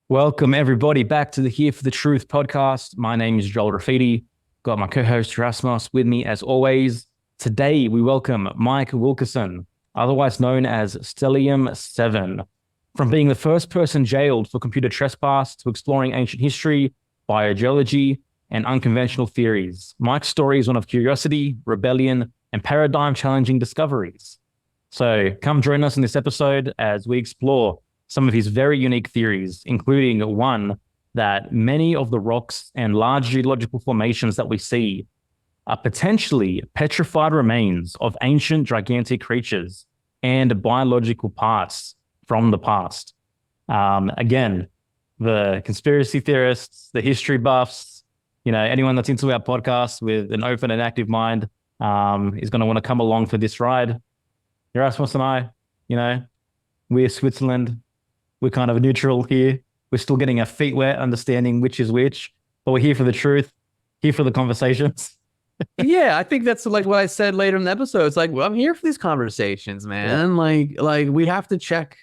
Welcome everybody back to the Here for the Truth podcast. My name is Joel Graffiti. Got my co-host Yerasimos with me as always. Today we welcome Mike Wilkerson, otherwise known as Stellium 7. From being the first person jailed for computer trespass to exploring ancient history, biogeology, and unconventional theories, Mike's story is one of curiosity, rebellion, and paradigm-challenging discoveries. So come join us in this episode as we explore some of his very unique theories, including one that many of the rocks and large geological formations that we see are potentially petrified remains of ancient gigantic creatures and biological parts from the past. Again, the conspiracy theorists, the history buffs, anyone that's into our podcast with an open and active mind is going to want to come along for this ride. Erasmus and I, we're Switzerland. We're kind of neutral here. We're still getting our feet wet, understanding which is which, but we're here for the truth, here for the conversations. Yeah, I think that's like what I said later in the episode. It's like, well, I'm here for these conversations, man. Yeah. Like we have to check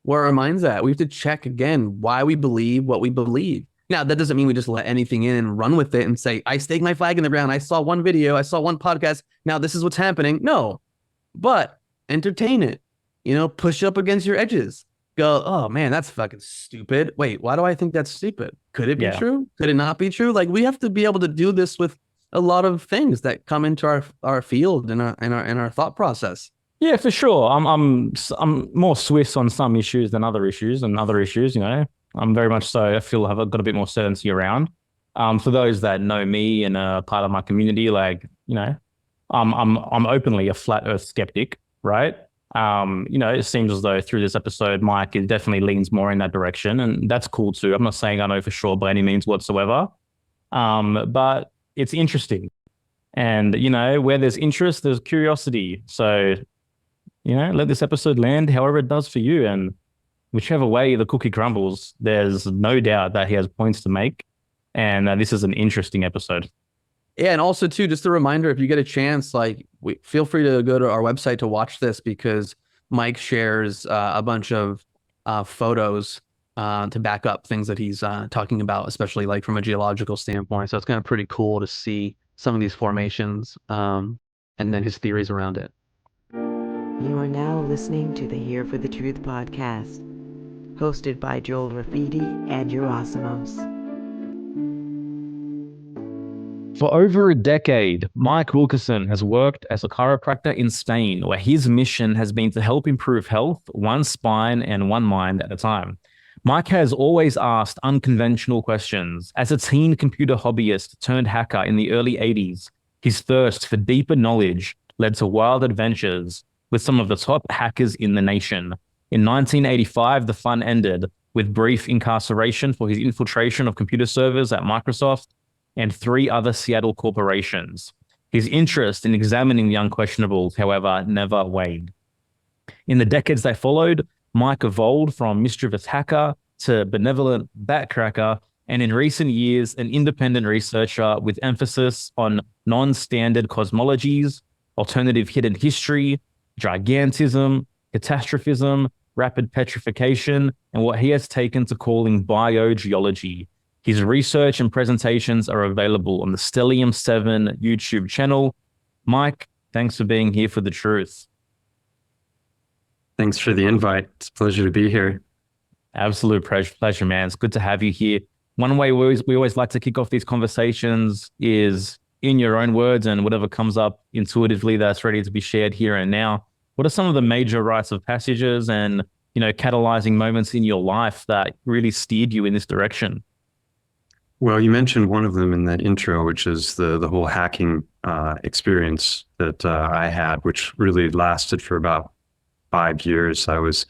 where our mind's at. We have to check again why we believe what we believe. Now, that doesn't mean we just let anything in and run with it and say, I stake my flag in the ground. I saw one video. I saw one podcast. Now this is what's happening. No, but entertain it, push up against your edges. Go, oh man, that's fucking stupid. Wait, why do I think that's stupid? Could it be true? Could it not be true? Like we have to be able to do this with a lot of things that come into our field and our thought process. Yeah, for sure. I'm more Swiss on some issues than other issues, I'm very much so. I feel I've got a bit more certainty around. For those that know me and are part of my community, I'm openly a flat Earth skeptic, right? It seems as though through this episode, Mike it definitely leans more in that direction, and that's cool too. I'm not saying I know for sure by any means whatsoever, but it's interesting, and where there's interest, there's curiosity. So, let this episode land however it does for you, and whichever way the cookie crumbles, there's no doubt that he has points to make, and this is an interesting episode. Yeah, and also too, just a reminder, if you get a chance, feel free to go to our website to watch this because Mike shares a bunch of photos to back up things that he's talking about, especially like from a geological standpoint. So it's kind of pretty cool to see some of these formations and then his theories around it. You are now listening to the Here for the Truth podcast, hosted by Joel Graffiti and Yerasimos. For over a decade, Mike Wilkerson has worked as a chiropractor in Spain, where his mission has been to help improve health, one spine and one mind at a time. Mike has always asked unconventional questions. As a teen computer hobbyist turned hacker in the early 80s, his thirst for deeper knowledge led to wild adventures with some of the top hackers in the nation. In 1985, the fun ended with brief incarceration for his infiltration of computer servers at Microsoft and 3 other Seattle corporations. His interest in examining the unquestionables, however, never waned. In the decades that followed, Mike evolved from mischievous hacker to benevolent backcracker, and in recent years, an independent researcher with emphasis on non-standard cosmologies, alternative hidden history, gigantism, catastrophism, rapid petrification, and what he has taken to calling biogeology. His research and presentations are available on the Stellium 7 YouTube channel. Mike, thanks for being here for the truth. Thanks for the invite. It's a pleasure to be here. Absolute pleasure, man. It's good to have you here. One way we always like to kick off these conversations is in your own words and whatever comes up intuitively that's ready to be shared here and now. What are some of the major rites of passages and, catalyzing moments in your life that really steered you in this direction? Well, you mentioned one of them in that intro, which is the whole hacking experience that I had, which really lasted for about 5 years. I was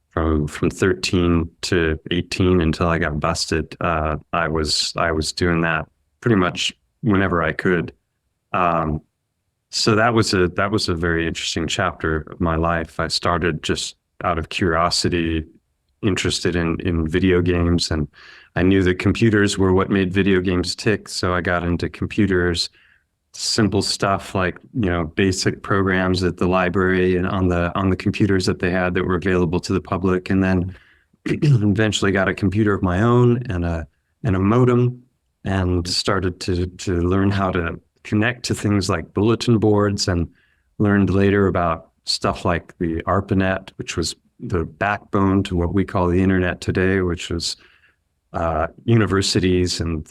from 13 to 18 until I got busted. I was doing that pretty much whenever I could. So that was a very interesting chapter of my life. I started just out of curiosity, interested in video games, and I knew that computers were what made video games tick. So I got into computers, simple stuff like, basic programs at the library and on the computers that they had that were available to the public. And then eventually got a computer of my own and a modem, and started to learn how to connect to things like bulletin boards, and learned later about stuff like the ARPANET, which was the backbone to what we call the internet today, which was universities and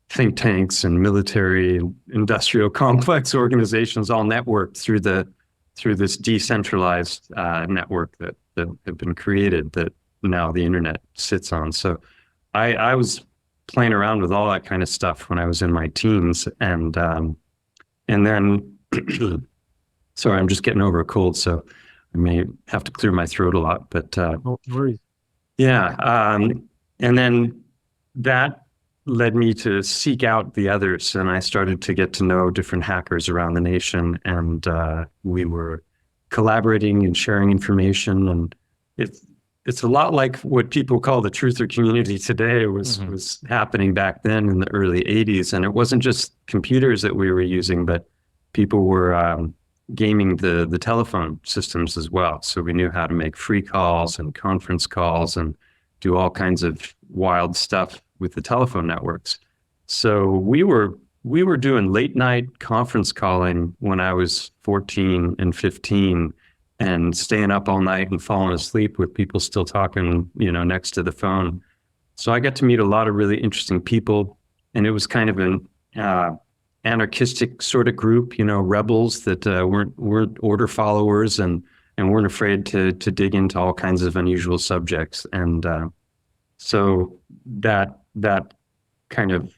think tanks and military industrial complex organizations all networked through this decentralized network that have been created, that now the internet sits on. So I was playing around with all that kind of stuff when I was in my teens, and then sorry, I'm just getting over a cold, so I may have to clear my throat a lot, but No worries. yeah. And then that led me to seek out the others, and I started to get to know different hackers around the nation, and we were collaborating and sharing information. And it's a lot like what people call the truther community today was happening back then in the early 80s. And it wasn't just computers that we were using, but people were gaming the telephone systems as well. So we knew how to make free calls and conference calls and do all kinds of wild stuff with the telephone networks. So we were doing late night conference calling when I was 14 and 15, and staying up all night and falling asleep with people still talking, next to the phone. So I got to meet a lot of really interesting people, and it was kind of an anarchistic sort of group, rebels that weren't order followers and weren't afraid to dig into all kinds of unusual subjects. And so that kind of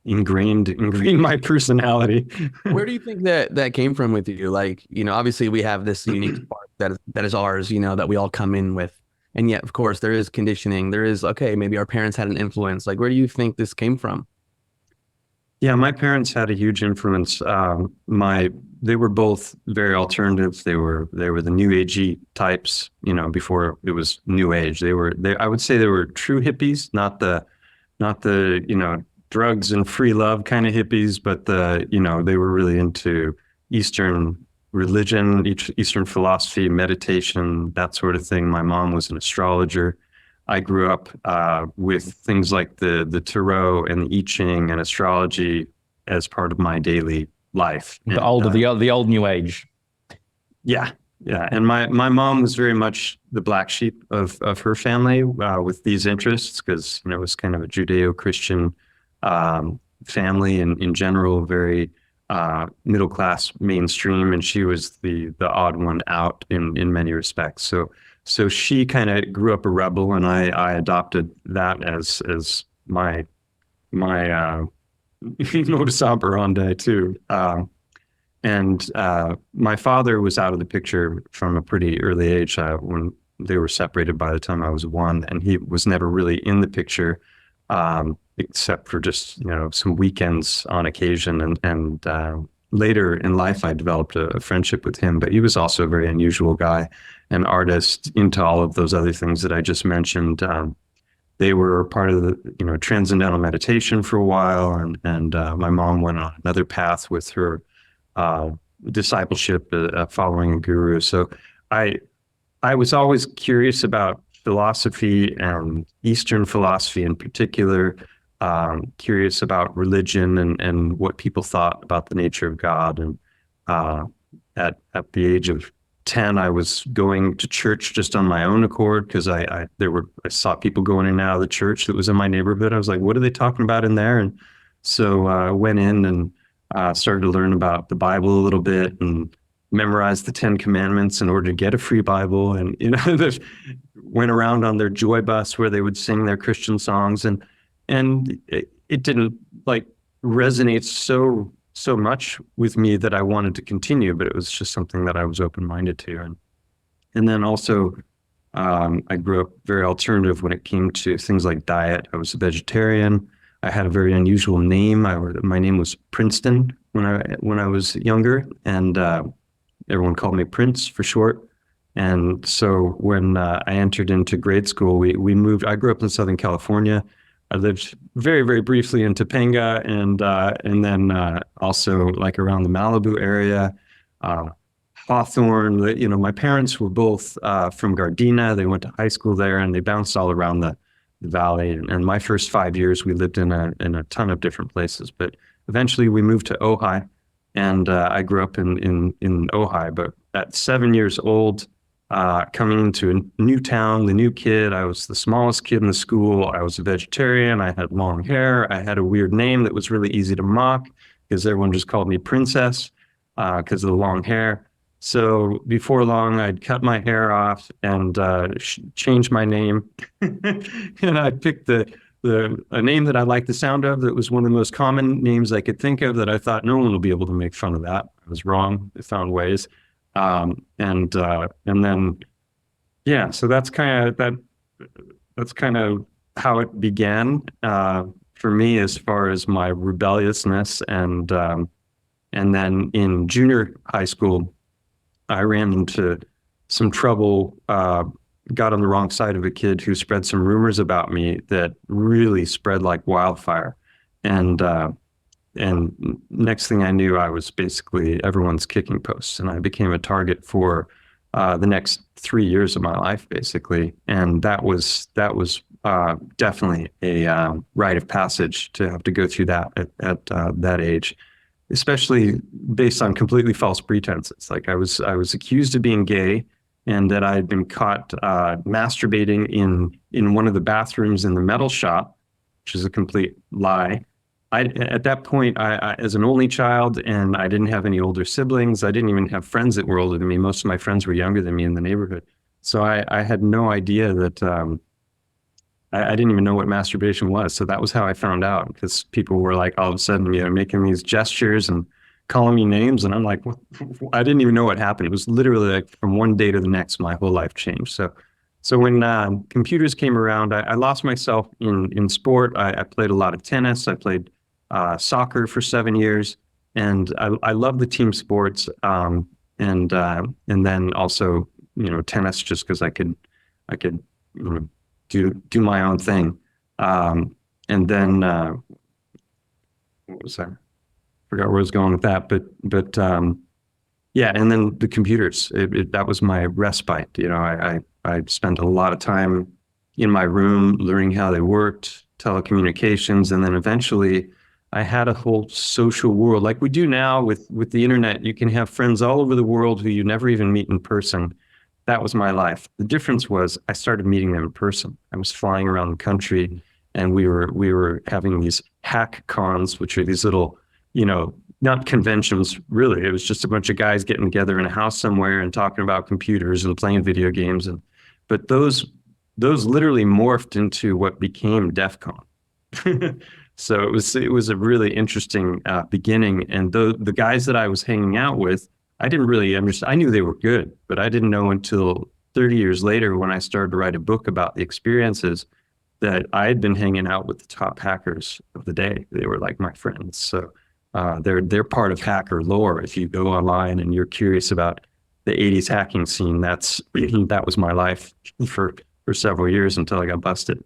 ingrained my personality. Where do you think that came from with you? Like, obviously we have this unique spark that is ours, that we all come in with. And yet, of course, there is conditioning. There is, okay, maybe our parents had an influence. Like, where do you think this came from? Yeah, my parents had a huge influence. They were both very alternative. They were the new agey types, before it was new age. I would say they were true hippies, not the drugs and free love kind of hippies, but they were really into Eastern religion, Eastern philosophy, meditation, that sort of thing. My mom was an astrologer. I grew up with things like the tarot and the I Ching and astrology as part of my daily life. The old new age. Yeah. And my mom was very much the black sheep of her family with these interests, because it was kind of a Judeo-Christian family, and in general very middle class, mainstream, and she was the odd one out in many respects. So she kind of grew up a rebel, and I adopted that as my modus operandi too. And my father was out of the picture from a pretty early age when they were separated by the time I was 1, and he was never really in the picture except for just some weekends on occasion. And later in life, I developed a friendship with him, but he was also a very unusual guy, an artist, into all of those other things that I just mentioned. They were part of the transcendental meditation for a while, and my mom went on another path with her discipleship, following a guru. So I was always curious about philosophy, and Eastern philosophy in particular, curious about religion and what people thought about the nature of God. And at the age of 10, I was going to church just on my own accord, because I saw people going in and out of the church that was in my neighborhood. I was like, what are they talking about in there? And so I went in and started to learn about the Bible a little bit, and memorized the 10 Commandments in order to get a free Bible. And they went around on their joy bus where they would sing their Christian songs, and it didn't resonate so much with me that I wanted to continue, but it was just something that I was open-minded to. And then also I grew up very alternative when it came to things like diet. I was a vegetarian. I had a very unusual name. My name was Princeton when I was younger, and everyone called me Prince for short. And so when I entered into grade school, we moved. I grew up in Southern California. I lived very, very briefly in Topanga, and then also around the Malibu area, Hawthorne. You know, my parents were both from Gardena. They went to high school there, and they bounced all around the valley. And my first 5 years, we lived in a ton of different places. But eventually, we moved to Ojai, and I grew up in Ojai. But at 7 years old, coming into a new town, the new kid, I was the smallest kid in the school. I was a vegetarian. I had long hair. I had a weird name that was really easy to mock because everyone just called me Princess because of the long hair. So before long, I'd cut my hair off and change my name. And I picked a name that I liked the sound of that was one of the most common names I could think of that I thought no one will be able to make fun of that. I was wrong. I found ways. And then, yeah, so that's kind of how it began for me as far as my rebelliousness. And then in junior high school, I ran into some trouble, got on the wrong side of a kid who spread some rumors about me that really spread like wildfire. And next thing I knew, I was basically everyone's kicking posts, and I became a target for the next 3 years of my life, basically. And that was definitely a rite of passage to have to go through that at that age, especially based on completely false pretenses. Like I was accused of being gay, and that I had been caught masturbating in one of the bathrooms in the metal shop, which is a complete lie. At that point, I as an only child, and I didn't have any older siblings. I didn't even have friends that were older than me. Most of my friends were younger than me in the neighborhood. So I had no idea that I didn't even know what masturbation was. So that was how I found out, because people were like all of a sudden, you know, making these gestures and calling me names. And I'm like, I didn't even know what happened. It was literally like from one day to the next, my whole life changed. So when computers came around, I lost myself in sport. I played a lot of tennis. I played soccer for 7 years, and I love the team sports. And then also, you know, tennis, just because I could, you know, do my own thing. And then what was that? Forgot where I was going with that, but yeah. And then the computers, that was my respite. You know, I spent a lot of time in my room learning how they worked, telecommunications, and then eventually I had a whole social world like we do now with the internet. You can have friends all over the world who you never even meet in person. That was my life. The difference was I started meeting them in person. I was flying around the country, and we were having these hack cons, which are these little, you know, not conventions really. It was just a bunch of guys getting together in a house somewhere and talking about computers and playing video games. But those literally morphed into what became DEF CON. So it was a really interesting beginning. And the guys that I was hanging out with, I didn't really understand. I knew they were good, but I didn't know until 30 years later, when I started to write a book about the experiences, that I had been hanging out with the top hackers of the day. They were like my friends. So they're part of hacker lore. If you go online and you're curious about the 80s hacking scene, that was my life for several years until I got busted.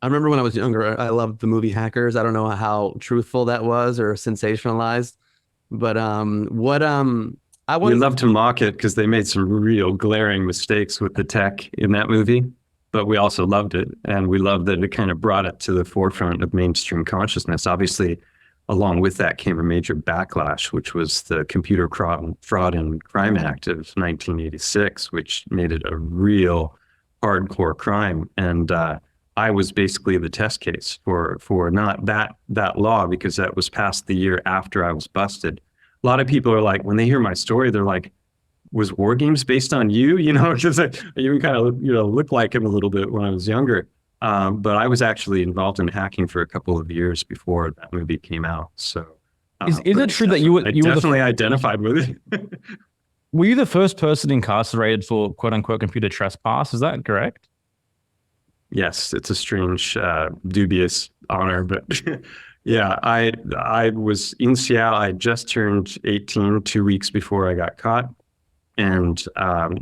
I remember when I was younger, I loved the movie Hackers. I don't know how truthful that was or sensationalized, but We love to mock it because they made some real glaring mistakes with the tech in that movie, but we also loved it, and we loved that it kind of brought it to the forefront of mainstream consciousness. Obviously, along with that came a major backlash, which was the Computer Fraud and Crime Act of 1986, which made it a real hardcore crime. And I was basically the test case for not that law, because that was passed the year after I was busted. A lot of people are like, when they hear my story, they're like, was War Games based on you? You know, because I even kind of, you know, looked like him a little bit when I was younger. But I was actually involved in hacking for a couple of years before that movie came out. So is it true that you were definitely identified with it? Were you the first person incarcerated for quote unquote computer trespass? Is that correct? Yes, it's a strange, dubious honor, but yeah, I was in Seattle. I just turned 18 2 weeks before I got caught. And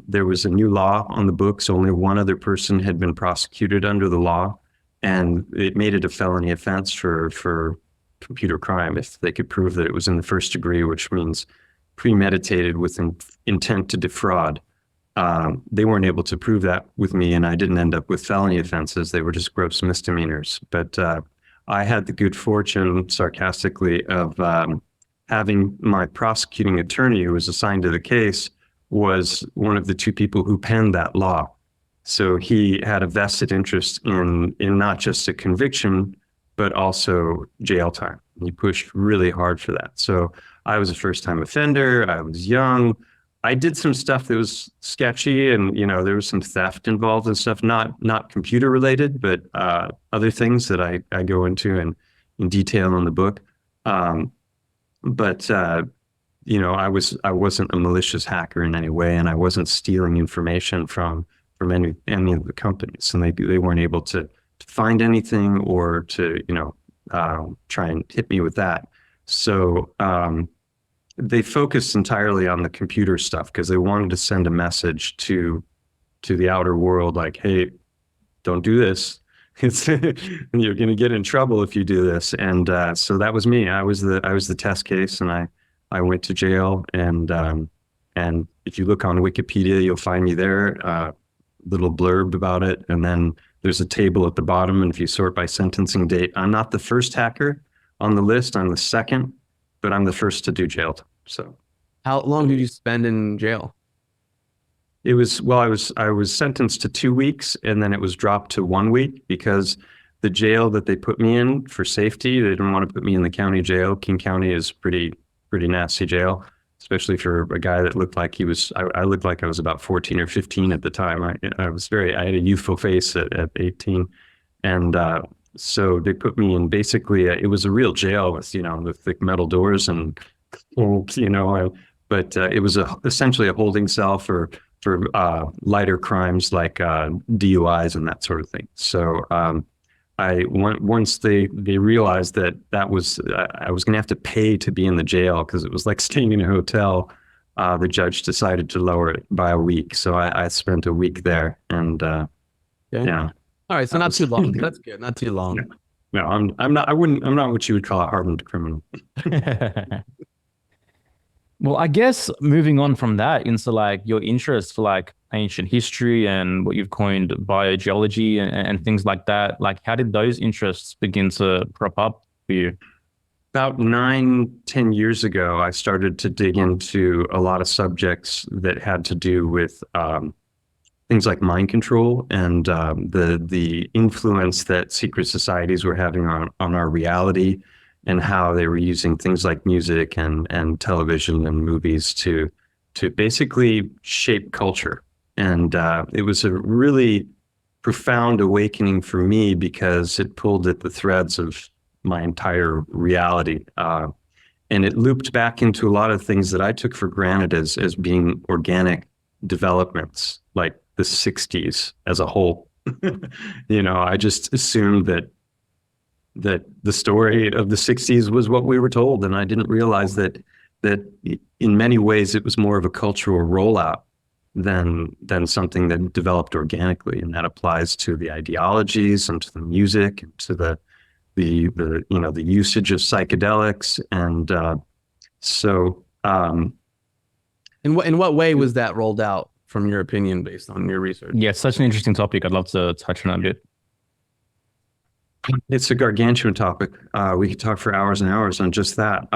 there was a new law on the books. Only one other person had been prosecuted under the law, and it made it a felony offense for computer crime if they could prove that it was in the first degree, which means premeditated with intent to defraud. They weren't able to prove that with me, and I didn't end up with felony offenses. They were just gross misdemeanors. But I had the good fortune, sarcastically, of having my prosecuting attorney, who was assigned to the case, was one of the two people who penned that law. So he had a vested interest in not just a conviction, but also jail time. He pushed really hard for that. So I was a first-time offender. I was young. I did some stuff that was sketchy, and there was some theft involved and stuff, not computer related, but other things that I go into in detail in the book. But I wasn't a malicious hacker in any way, and I wasn't stealing information from any of the companies, and they weren't able to find anything or to try and hit me with that. So they focused entirely on the computer stuff because they wanted to send a message to the outer world, like, hey, don't do this. You're going to get in trouble if you do this. And so that was me. I was the test case, and I went to jail. And if you look on Wikipedia, you'll find me there. Little blurb about it, and then there's a table at the bottom, and if you sort by sentencing date, I'm not the first hacker on the list. I'm the second, but I'm the first to do jail time. So How long did you spend in jail? it was, well, I was sentenced to 2 weeks, and then it was dropped to 1 week because the jail that they put me in for safety, they didn't want to put me in the county jail. King County is pretty nasty jail, especially for a guy that looked like I looked like I was about 14 or 15 at the time. I had a youthful face at 18. And so they put me in basically, it was a real jail with, the thick metal doors and, but it was essentially a holding cell for lighter crimes like DUIs and that sort of thing. So once they realized that I was going to have to pay to be in the jail because it was like staying in a hotel, the judge decided to lower it by a week. So I spent a week there, and yeah. All right, so not too long. That's good. Not too long. No, I'm not what you would call a hardened criminal. Well, I guess moving on from that into like your interest for like ancient history and what you've coined biogeology and things like that, like how did those interests begin to crop up for you? About 9-10 years ago, I started to dig into a lot of subjects that had to do with things like mind control and the influence that secret societies were having on our reality, and how they were using things like music and television and movies to basically shape culture. And it was a really profound awakening for me because it pulled at the threads of my entire reality. And it looped back into a lot of things that I took for granted as being organic developments, like the 60s as a whole. I just assumed that the story of the 60s was what we were told. And I didn't realize that in many ways it was more of a cultural rollout than something that developed organically. And that applies to the ideologies and to the music and to the usage of psychedelics. And so In what way was that rolled out, from your opinion, based on your research? Yeah, such an interesting topic. I'd love to touch on it a bit. It's a gargantuan topic. We could talk for hours and hours on just that.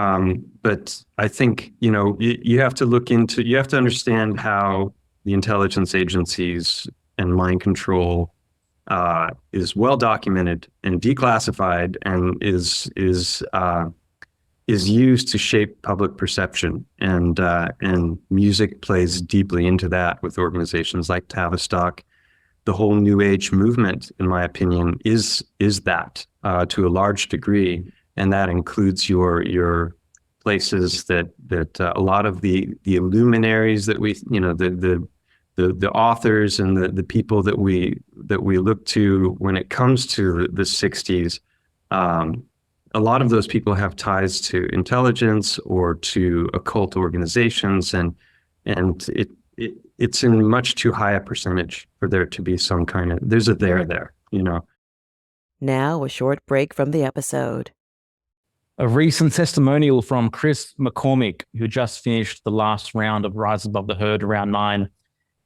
But I think, you have to understand how the intelligence agencies and mind control is well documented and declassified, and is used to shape public perception. And music plays deeply into that with organizations like Tavistock. The whole New Age movement, in my opinion, is that to a large degree, and that includes your places that a lot of the luminaries that we, the authors and the people that we look to when it comes to the 60s. A lot of those people have ties to intelligence or to occult organizations, and it's in much too high a percentage for there to be some kind of, there's a there. Now a short break from the episode. A recent testimonial from Chris McCormick, who just finished the last round of Rise Above the Herd, round 9.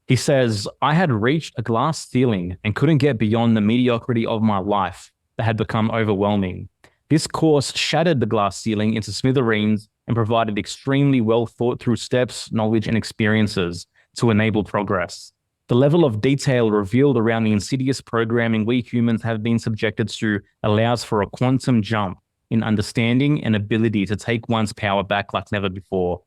He says, I had reached a glass ceiling and couldn't get beyond the mediocrity of my life that had become overwhelming. This course shattered the glass ceiling into smithereens and provided extremely well thought through steps, knowledge, and experiences to enable progress. The level of detail revealed around the insidious programming we humans have been subjected to allows for a quantum jump in understanding and ability to take one's power back like never before.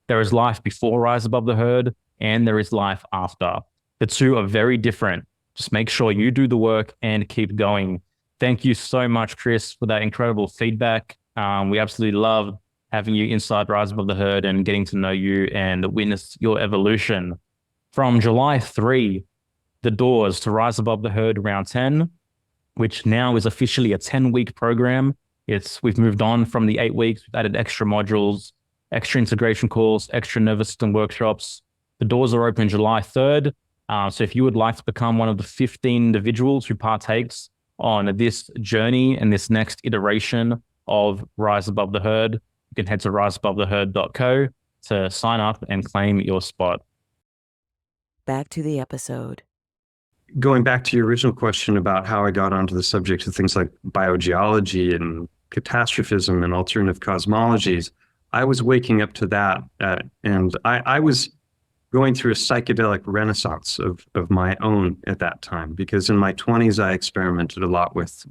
There is life before Rise Above the Herd, and there is life after. The two are very different. Just make sure you do the work and keep going. Thank you so much, Chris, for that incredible feedback. We absolutely love having you inside Rise Above the Herd and getting to know you and witness your evolution. From July 3, the doors to Rise Above the Herd round 10, which now is officially a 10-week program. We've moved on from the 8 weeks. We've added extra modules, extra integration calls, extra nervous system workshops. The doors are open July 3rd. So if you would like to become one of the 15 individuals who partakes on this journey and this next iteration of Rise Above the Herd, you can head to riseabovetheherd.co to sign up and claim your spot. Back to the episode. Going back to your original question about how I got onto the subject of things like biogeology and catastrophism and alternative cosmologies, I was waking up to that, and I was going through a psychedelic renaissance of my own at that time, because in my 20s I experimented a lot with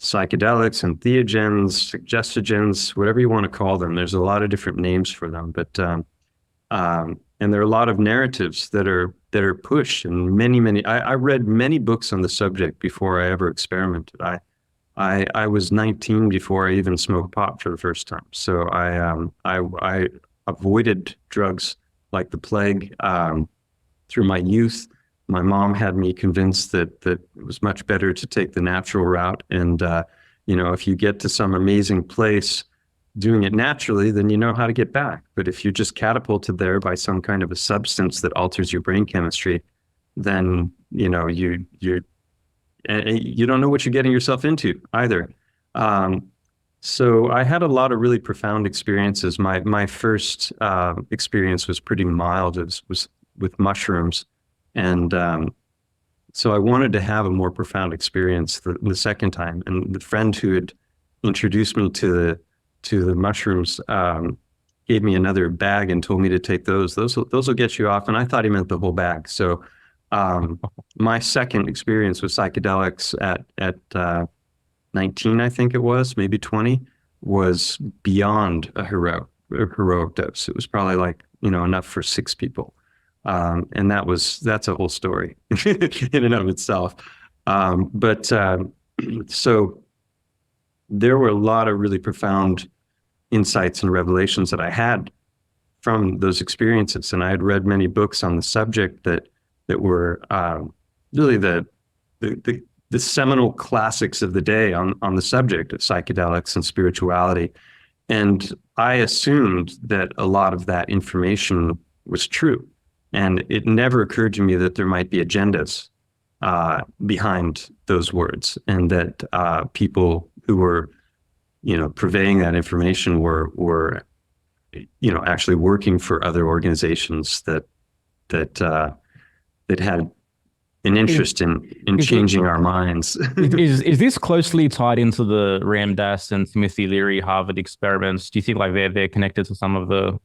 psychedelics and theogens, suggestogens, whatever you want to call them. There's a lot of different names for them, but and there are a lot of narratives that are pushed, and many. I read many books on the subject before I ever experimented. I was 19 before I even smoked pot for the first time. So I avoided drugs like the plague through my youth. My mom had me convinced that it was much better to take the natural route. And, if you get to some amazing place doing it naturally, then you know how to get back. But if you're just catapulted there by some kind of a substance that alters your brain chemistry, then, you don't know what you're getting yourself into either. So I had a lot of really profound experiences. My first experience was pretty mild. It was with mushrooms. And so I wanted to have a more profound experience the second time. And the friend who had introduced me to the mushrooms gave me another bag and told me to take those. Those will get you off. And I thought he meant the whole bag. So my second experience with psychedelics at 19, I think it was, maybe 20, was beyond a heroic dose. It was probably like, enough for 6 people. And that's a whole story in and of itself. So there were a lot of really profound insights and revelations that I had from those experiences. And I had read many books on the subject that were really the seminal classics of the day on the subject of psychedelics and spirituality. And I assumed that a lot of that information was true. And it never occurred to me that there might be agendas behind those words, and that people who were, purveying that information were actually working for other organizations that had an interest in changing our minds. Is this closely tied into the Ram Dass and Timothy Leary Harvard experiments? Do you think like they're connected to some of the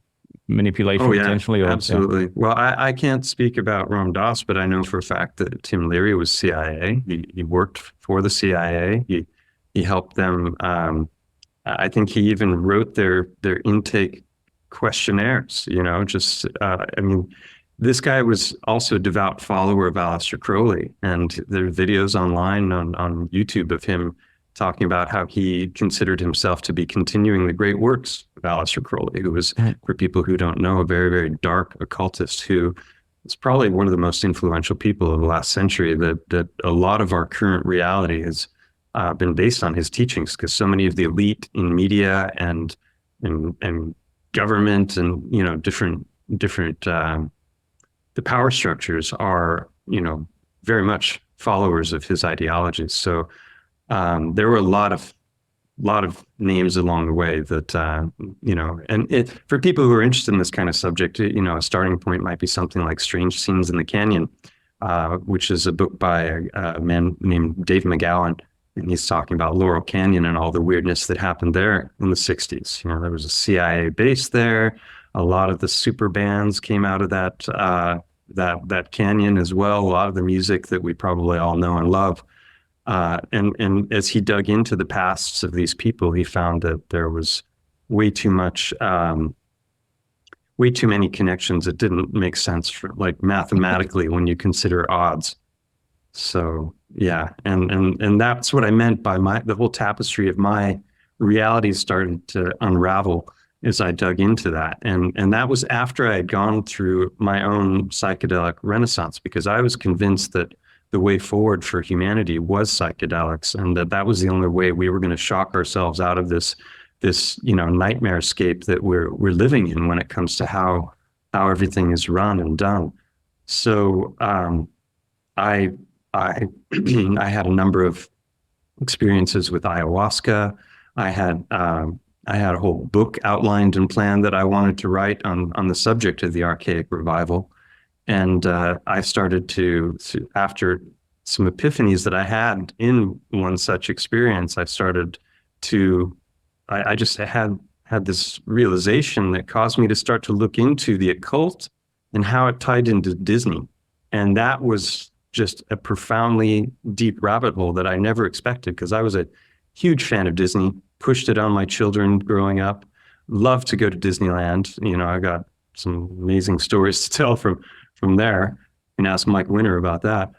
manipulation potentially? Absolutely. Yeah. Well, I can't speak about Ram Dass, but I know for a fact that Tim Leary was CIA. He worked for the CIA. He helped them. I think he even wrote their intake questionnaires. This guy was also a devout follower of Aleister Crowley, and there are videos online on YouTube of him talking about how he considered himself to be continuing the great works of Aleister Crowley, who was, for people who don't know, a very, very dark occultist who is probably one of the most influential people of the last century, that a lot of our current reality has been based on his teachings, because so many of the elite in media and government and, different the power structures are, very much followers of his ideologies. So there were a lot of lot of names along the way that, and for people who are interested in this kind of subject, a starting point might be something like Strange Scenes in the Canyon, which is a book by a man named Dave McGowan. And he's talking about Laurel Canyon and all the weirdness that happened there in the 60s. There was a CIA base there. A lot of the super bands came out of that canyon as well. A lot of the music that we probably all know and love. And as he dug into the pasts of these people, he found that there was way too many connections that didn't make sense for, like, mathematically when you consider odds. So yeah, and that's what I meant by the whole tapestry of my reality started to unravel as I dug into that. And that was after I had gone through my own psychedelic renaissance, because I was convinced that the way forward for humanity was psychedelics, and that was the only way we were going to shock ourselves out of this nightmarescape that we're living in when it comes to how everything is run and done. So I had a number of experiences with ayahuasca. I had a whole book outlined and planned that I wanted to write on the subject of the archaic revival. And I started to, after some epiphanies that I had in one such experience, I just had this realization that caused me to start to look into the occult and how it tied into Disney. And that was just a profoundly deep rabbit hole that I never expected, because I was a huge fan of Disney, pushed it on my children growing up, loved to go to Disneyland. I got some amazing stories to tell from there. You can ask Mike Winter about that.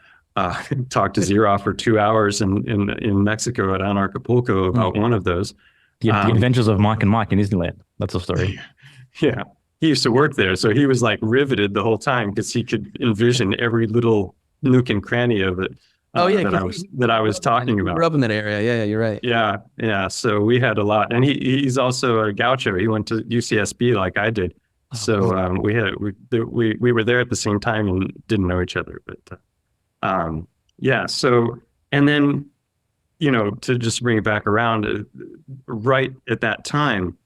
Talked to Xerox for 2 hours in Mexico at Anarchapulco about one of those. The Adventures of Mike and Mike in Disneyland. That's a story. Yeah. He used to work there, so he was like riveted the whole time because he could envision every little nook and cranny of it. That I was talking about. Grew up in that area. Yeah, you're right. Yeah. So we had a lot, and he's also a gaucho. He went to UCSB like I did. So we were there at the same time and didn't know each other. But yeah. So, and then, to just bring it back around, right at that time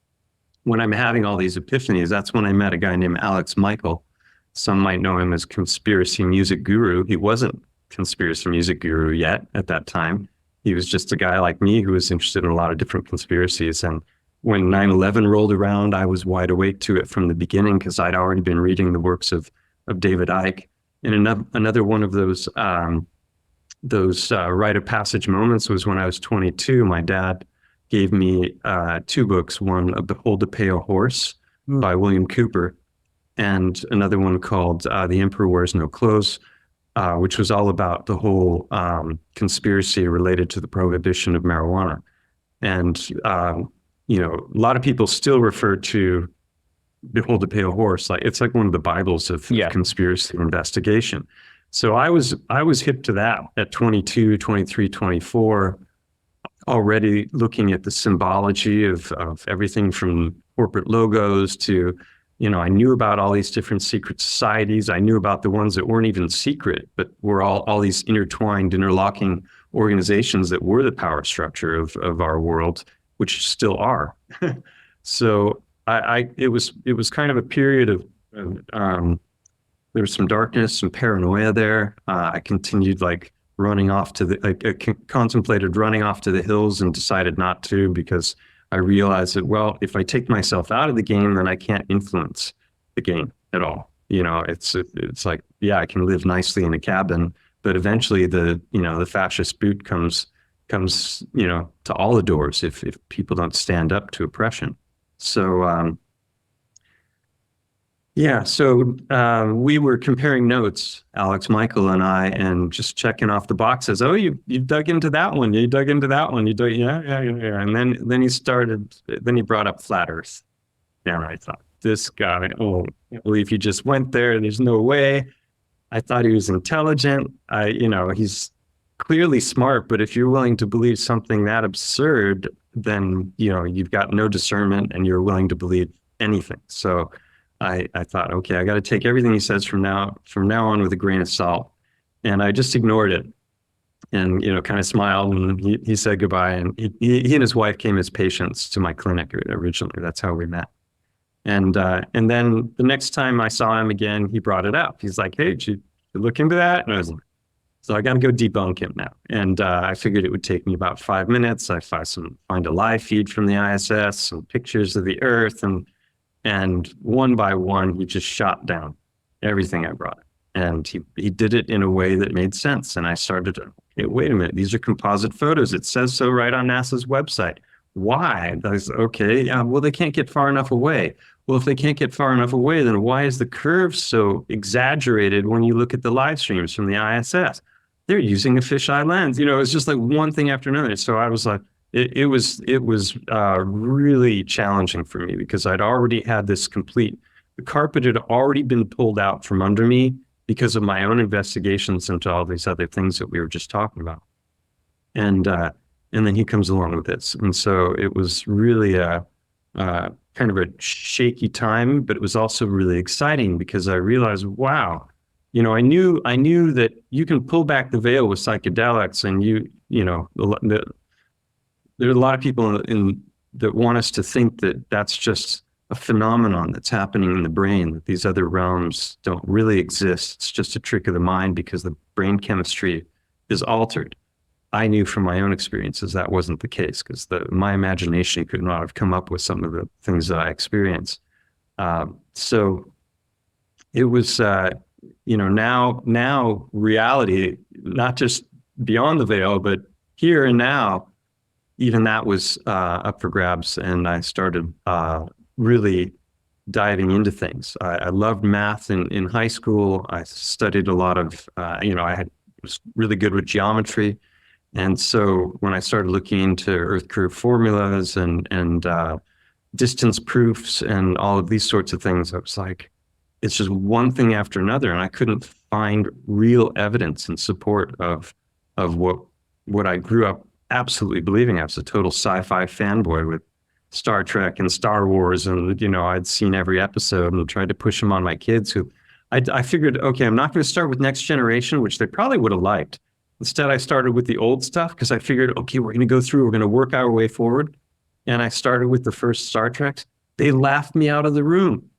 when I'm having all these epiphanies, that's when I met a guy named Alex Michael. Some might know him as conspiracy music guru. He wasn't conspiracy music guru yet at that time. He was just a guy like me who was interested in a lot of different conspiracies. And when 9/11 rolled around, I was wide awake to it from the beginning, because I'd already been reading the works of David Icke. And another one of those rite of passage moments was when I was 22. My dad gave me 2 books, one of Behold the Pale Horse by William Cooper, and another one called The Emperor Wears No Clothes, which was all about the whole conspiracy related to the prohibition of marijuana. And a lot of people still refer to Behold the Pale Horse like it's like one of the Bibles of conspiracy investigation. So I was hip to that at 22, 23, 24, already looking at the symbology of everything from corporate logos to, I knew about all these different secret societies. I knew about the ones that weren't even secret, but were all these intertwined, interlocking organizations that were the power structure of our world, which still are. So it was kind of a period of there was some darkness, some paranoia there. I continued contemplated running off to the hills and decided not to, because I realized that, well, if I take myself out of the game, then I can't influence the game at all. It's like, yeah, I can live nicely in a cabin, but eventually the fascist boot comes, to all the doors if people don't stand up to oppression. So, we were comparing notes, Alex Michael and I, and just checking off the boxes. Oh, you dug into that one. You dug into that one. You dug, yeah. And then he brought up flat Earth. And I thought, this guy, well, if you just went there, there's no way. I thought he was intelligent. He's clearly smart, but if you're willing to believe something that absurd, then, you've got no discernment and you're willing to believe anything. So I thought, okay, I got to take everything he says from now on with a grain of salt. And I just ignored it. and kind of smiled, and he said goodbye. And he and his wife came as patients to my clinic originally. That's how we met. And then the next time I saw him again, he brought it up. He's like, "Hey, did you look into that?" And I was like, so I got to go debunk him now. And I figured it would take me about 5 minutes. I find a live feed from the ISS, some pictures of the Earth, and one by one, he just shot down everything I brought. And he did it in a way that made sense. And I started to, hey, wait a minute, these are composite photos. It says so right on NASA's website. Why? I was, okay, yeah, well, they can't get far enough away. Well, if they can't get far enough away, then why is the curve so exaggerated when you look at the live streams from the ISS? They're using a fisheye lens. It's just like one thing after another. So I was like, it was really challenging for me because I'd already had the carpet had already been pulled out from under me because of my own investigations into all these other things that we were just talking about. And then he comes along with this. And so it was really a kind of a shaky time, but it was also really exciting because I realized, wow, I knew that you can pull back the veil with psychedelics, and there are a lot of people that want us to think that that's just a phenomenon that's happening in the brain, that these other realms don't really exist. It's just a trick of the mind because the brain chemistry is altered. I knew from my own experiences that wasn't the case because my imagination could not have come up with some of the things that I experienced. So it was, now reality, not just beyond the veil, but here and now, even that was up for grabs. And I started really diving into things. I loved math in high school. I studied a lot of, was really good with geometry. And so when I started looking into Earth curve formulas and distance proofs and all of these sorts of things, I was like, it's just one thing after another. And I couldn't find real evidence in support of what I grew up absolutely believing. I was a total sci-fi fanboy with Star Trek and Star Wars. And, I'd seen every episode and tried to push them on my kids who I figured, okay, I'm not going to start with Next Generation, which they probably would have liked. Instead, I started with the old stuff because I figured, okay, we're going to work our way forward. And I started with the first Star Treks. They laughed me out of the room.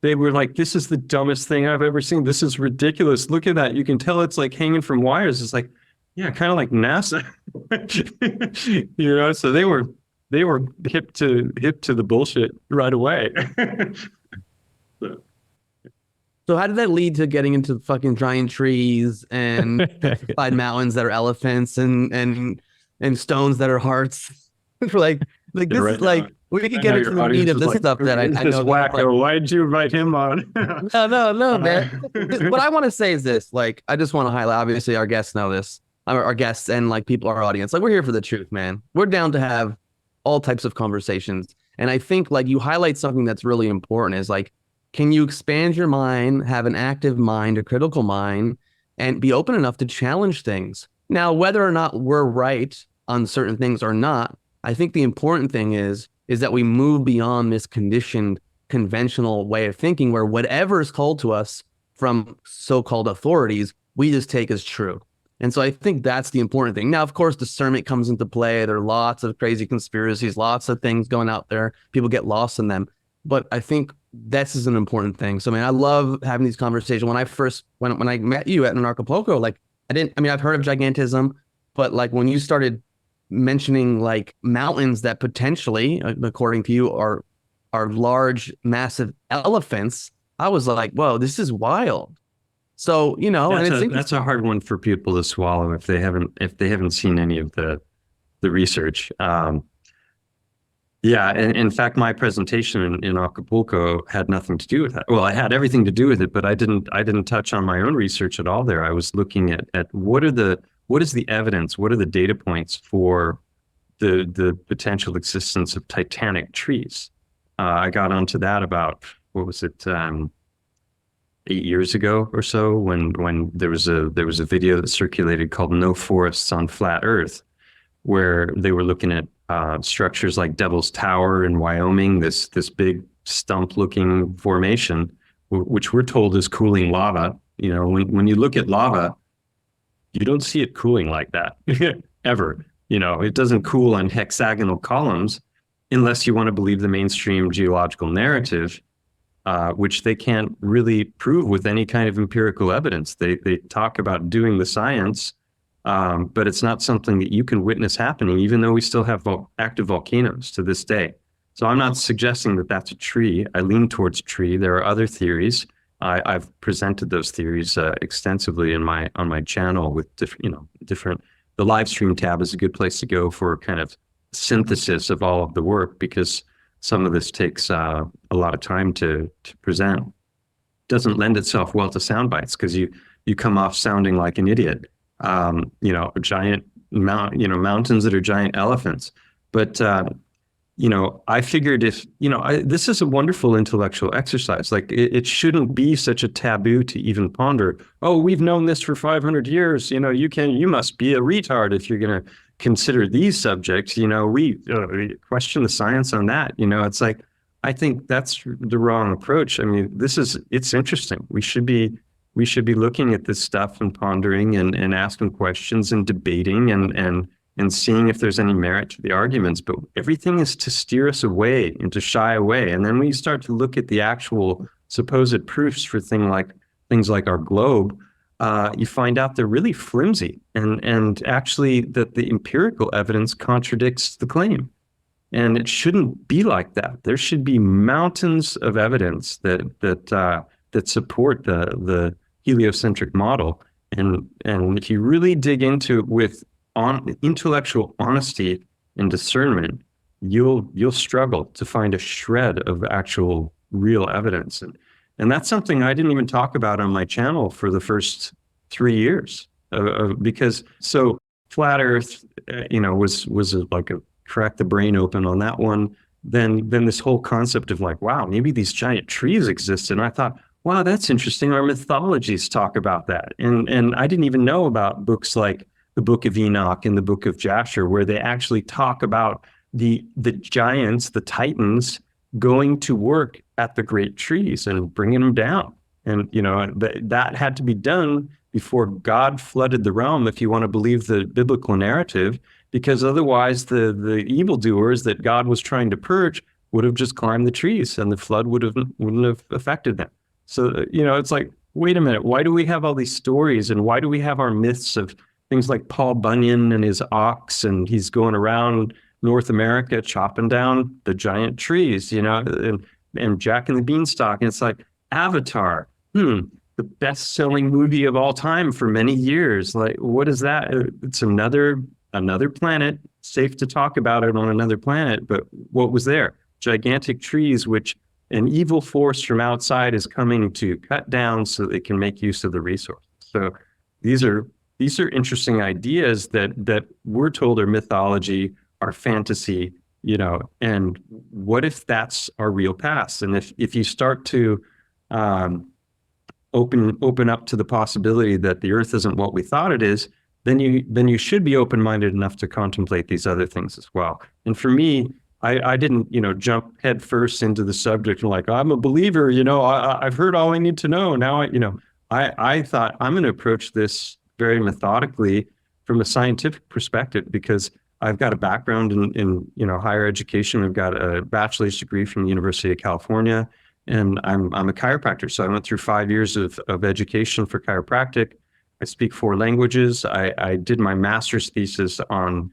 They were like, this is the dumbest thing I've ever seen. This is ridiculous. Look at that. You can tell it's like hanging from wires. It's like, yeah, kind of like NASA. So they were hip to the bullshit right away. So how did that lead to getting into fucking giant trees and petrified mountains that are elephants and stones that are hearts? For like this right is like, we could get into the meat of this stuff that I know. Wacko, why did you invite him on? No, man. What I want to say is this, like, I just want to highlight, obviously our guests know this, our guests and like people, our audience, like we're here for the truth, man. We're down to have all types of conversations. And I think like you highlight something that's really important is like, can you expand your mind, have an active mind, a critical mind, and be open enough to challenge things? Now, whether or not we're right on certain things or not, I think the important thing is that we move beyond this conditioned, conventional way of thinking where whatever is called to us from so-called authorities, we just take as true. And so I think that's the important thing. Now, of course, discernment comes into play. There are lots of crazy conspiracies, lots of things going out there. People get lost in them. But I think this is an important thing. So, man, I love having these conversations. When I met you at Acapulco, like I've heard of gigantism, but like when you started mentioning like mountains that potentially, according to you, are large, massive elephants, I was like, whoa, this is wild. So, that's a hard one for people to swallow if they haven't seen any of the research. Yeah, and in fact, my presentation in Acapulco had nothing to do with that. Well, I had everything to do with it, but I didn't touch on my own research at all there. I was looking at what is the evidence, what are the data points for the potential existence of titanic trees. I got onto that about, what was it, 8 years ago or so, when there was a video that circulated called "No Forests on Flat Earth," where they were looking at structures like Devil's Tower in Wyoming, this big stump-looking formation, which we're told is cooling lava. When you look at lava, you don't see it cooling like that ever. It doesn't cool on hexagonal columns unless you want to believe the mainstream geological narrative, which they can't really prove with any kind of empirical evidence. They talk about doing the science, but it's not something that you can witness happening, even though we still have active volcanoes to this day. So I'm not suggesting that that's a tree. I lean towards tree. There are other theories. I've presented those theories extensively on my channel with different. The live stream tab is a good place to go for kind of synthesis of all of the work, because some of this takes a lot of time to present. Doesn't lend itself well to sound bites, because you come off sounding like an idiot. A giant mountains that are giant elephants. But I figured this is a wonderful intellectual exercise. Like it shouldn't be such a taboo to even ponder. Oh, we've known this for 500 years. You must be a retard if you're going to consider these subjects. We question the science on that. It's like, I think that's the wrong approach. I mean, it's interesting. We should be looking at this stuff and pondering and asking questions and debating and seeing if there's any merit to the arguments. But everything is to steer us away and to shy away. And then when you start to look at the actual supposed proofs for things like our globe, you find out they're really flimsy, and actually that the empirical evidence contradicts the claim. And it shouldn't be like that. There should be mountains of evidence that support the heliocentric model. And if you really dig into it with intellectual honesty and discernment, you'll struggle to find a shred of actual real evidence. And that's something I didn't even talk about on my channel for the first 3 years, because so flat Earth, was like a crack the brain open on that one. Then this whole concept of like, wow, maybe these giant trees exist. And I thought, wow, that's interesting. Our mythologies talk about that. And I didn't even know about books like the Book of Enoch and the Book of Jasher, where they actually talk about the giants, the titans, going to work at the great trees and bringing them down. And, that had to be done before God flooded the realm, if you want to believe the biblical narrative, because otherwise the evildoers that God was trying to purge would have just climbed the trees and the flood wouldn't have affected them. So, it's like, wait a minute, why do we have all these stories, and why do we have our myths of things like Paul Bunyan and his ox, and he's going around North America chopping down the giant trees, and Jack and the Beanstalk. And it's like Avatar, the best-selling movie of all time for many years. Like, what is that? It's another planet. Safe to talk about it on another planet, but what was there? Gigantic trees, which an evil force from outside is coming to cut down so they can make use of the resources. So these are interesting ideas that we're told are mythology, are fantasy, and what if that's our real past? And if you start to open up to the possibility that the Earth isn't what we thought it is, then you should be open-minded enough to contemplate these other things as well. And for me, I didn't, jump headfirst into the subject and like, I'm a believer, I've heard all I need to know. Now, I thought I'm going to approach this very methodically from a scientific perspective, because I've got a background in higher education. I've got a bachelor's degree from the University of California, and I'm a chiropractor. So I went through 5 years of education for chiropractic. I speak 4 languages. I did my master's thesis on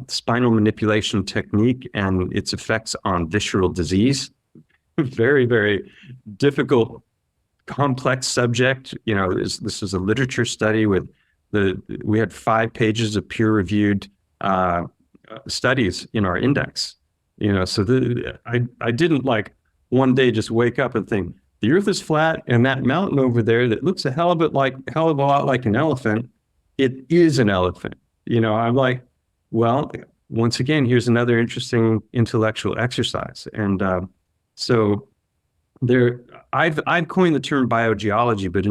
spinal manipulation technique and its effects on visceral disease. Very, very difficult, complex subject. This is a literature study with we had 5 pages of peer-reviewed studies in our index. So I didn't like one day just wake up and think the Earth is flat, and that mountain over there that looks a hell of a lot like an elephant, it is an elephant. I'm like, well, once again, here's another interesting intellectual exercise. And so I've coined the term biogeology, but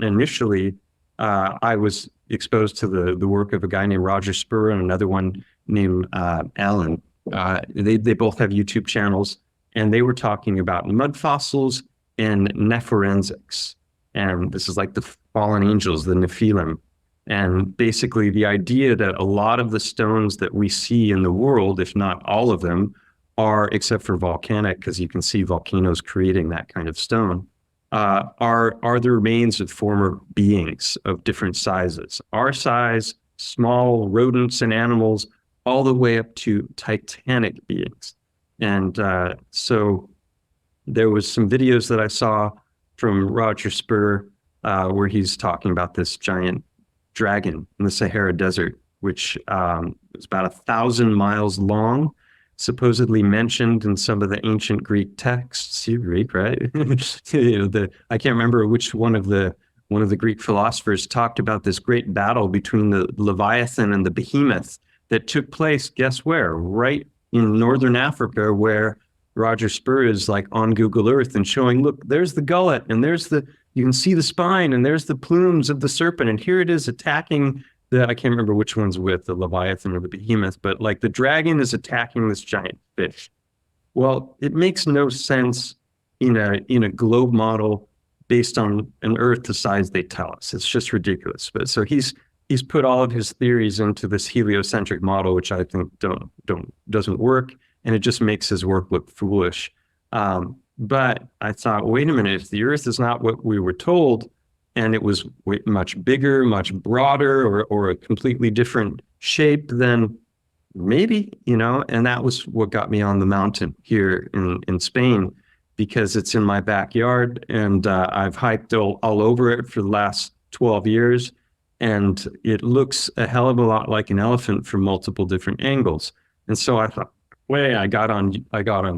initially I was exposed to the work of a guy named Roger Spur and another one named Alan. They both have YouTube channels, and they were talking about mud fossils and nephorensics. And this is like the fallen angels, the Nephilim. And basically the idea that a lot of the stones that we see in the world, if not all of them, are, except for volcanic, because you can see volcanoes creating that kind of stone, are the remains of former beings of different sizes. Our size, small rodents and animals, all the way up to titanic beings. And so there was some videos that I saw from Roger Spur where he's talking about this giant dragon in the Sahara Desert, which is about 1,000 miles long, supposedly mentioned in some of the ancient Greek texts. You Greek, right? I can't remember which one of the Greek philosophers talked about this great battle between the Leviathan and the Behemoth that took place, guess where? Right in northern Africa, where Roger Spur is like on Google Earth and showing, look, there's the gullet, and you can see the spine, and there's the plumes of the serpent, and here it is attacking I can't remember which one's with, the Leviathan or the Behemoth, but like the dragon is attacking this giant fish. Well, it makes no sense in a globe model based on an Earth the size they tell us. It's just ridiculous. But so he's put all of his theories into this heliocentric model, which I think doesn't work, and it just makes his work look foolish. But I thought, wait a minute, if the Earth is not what we were told, and it was much bigger, much broader, or a completely different shape, then maybe, and that was what got me on the mountain here in Spain, because it's in my backyard, and I've hiked all over it for the last 12 years, and it looks a hell of a lot like an elephant from multiple different angles. And so I thought, I got on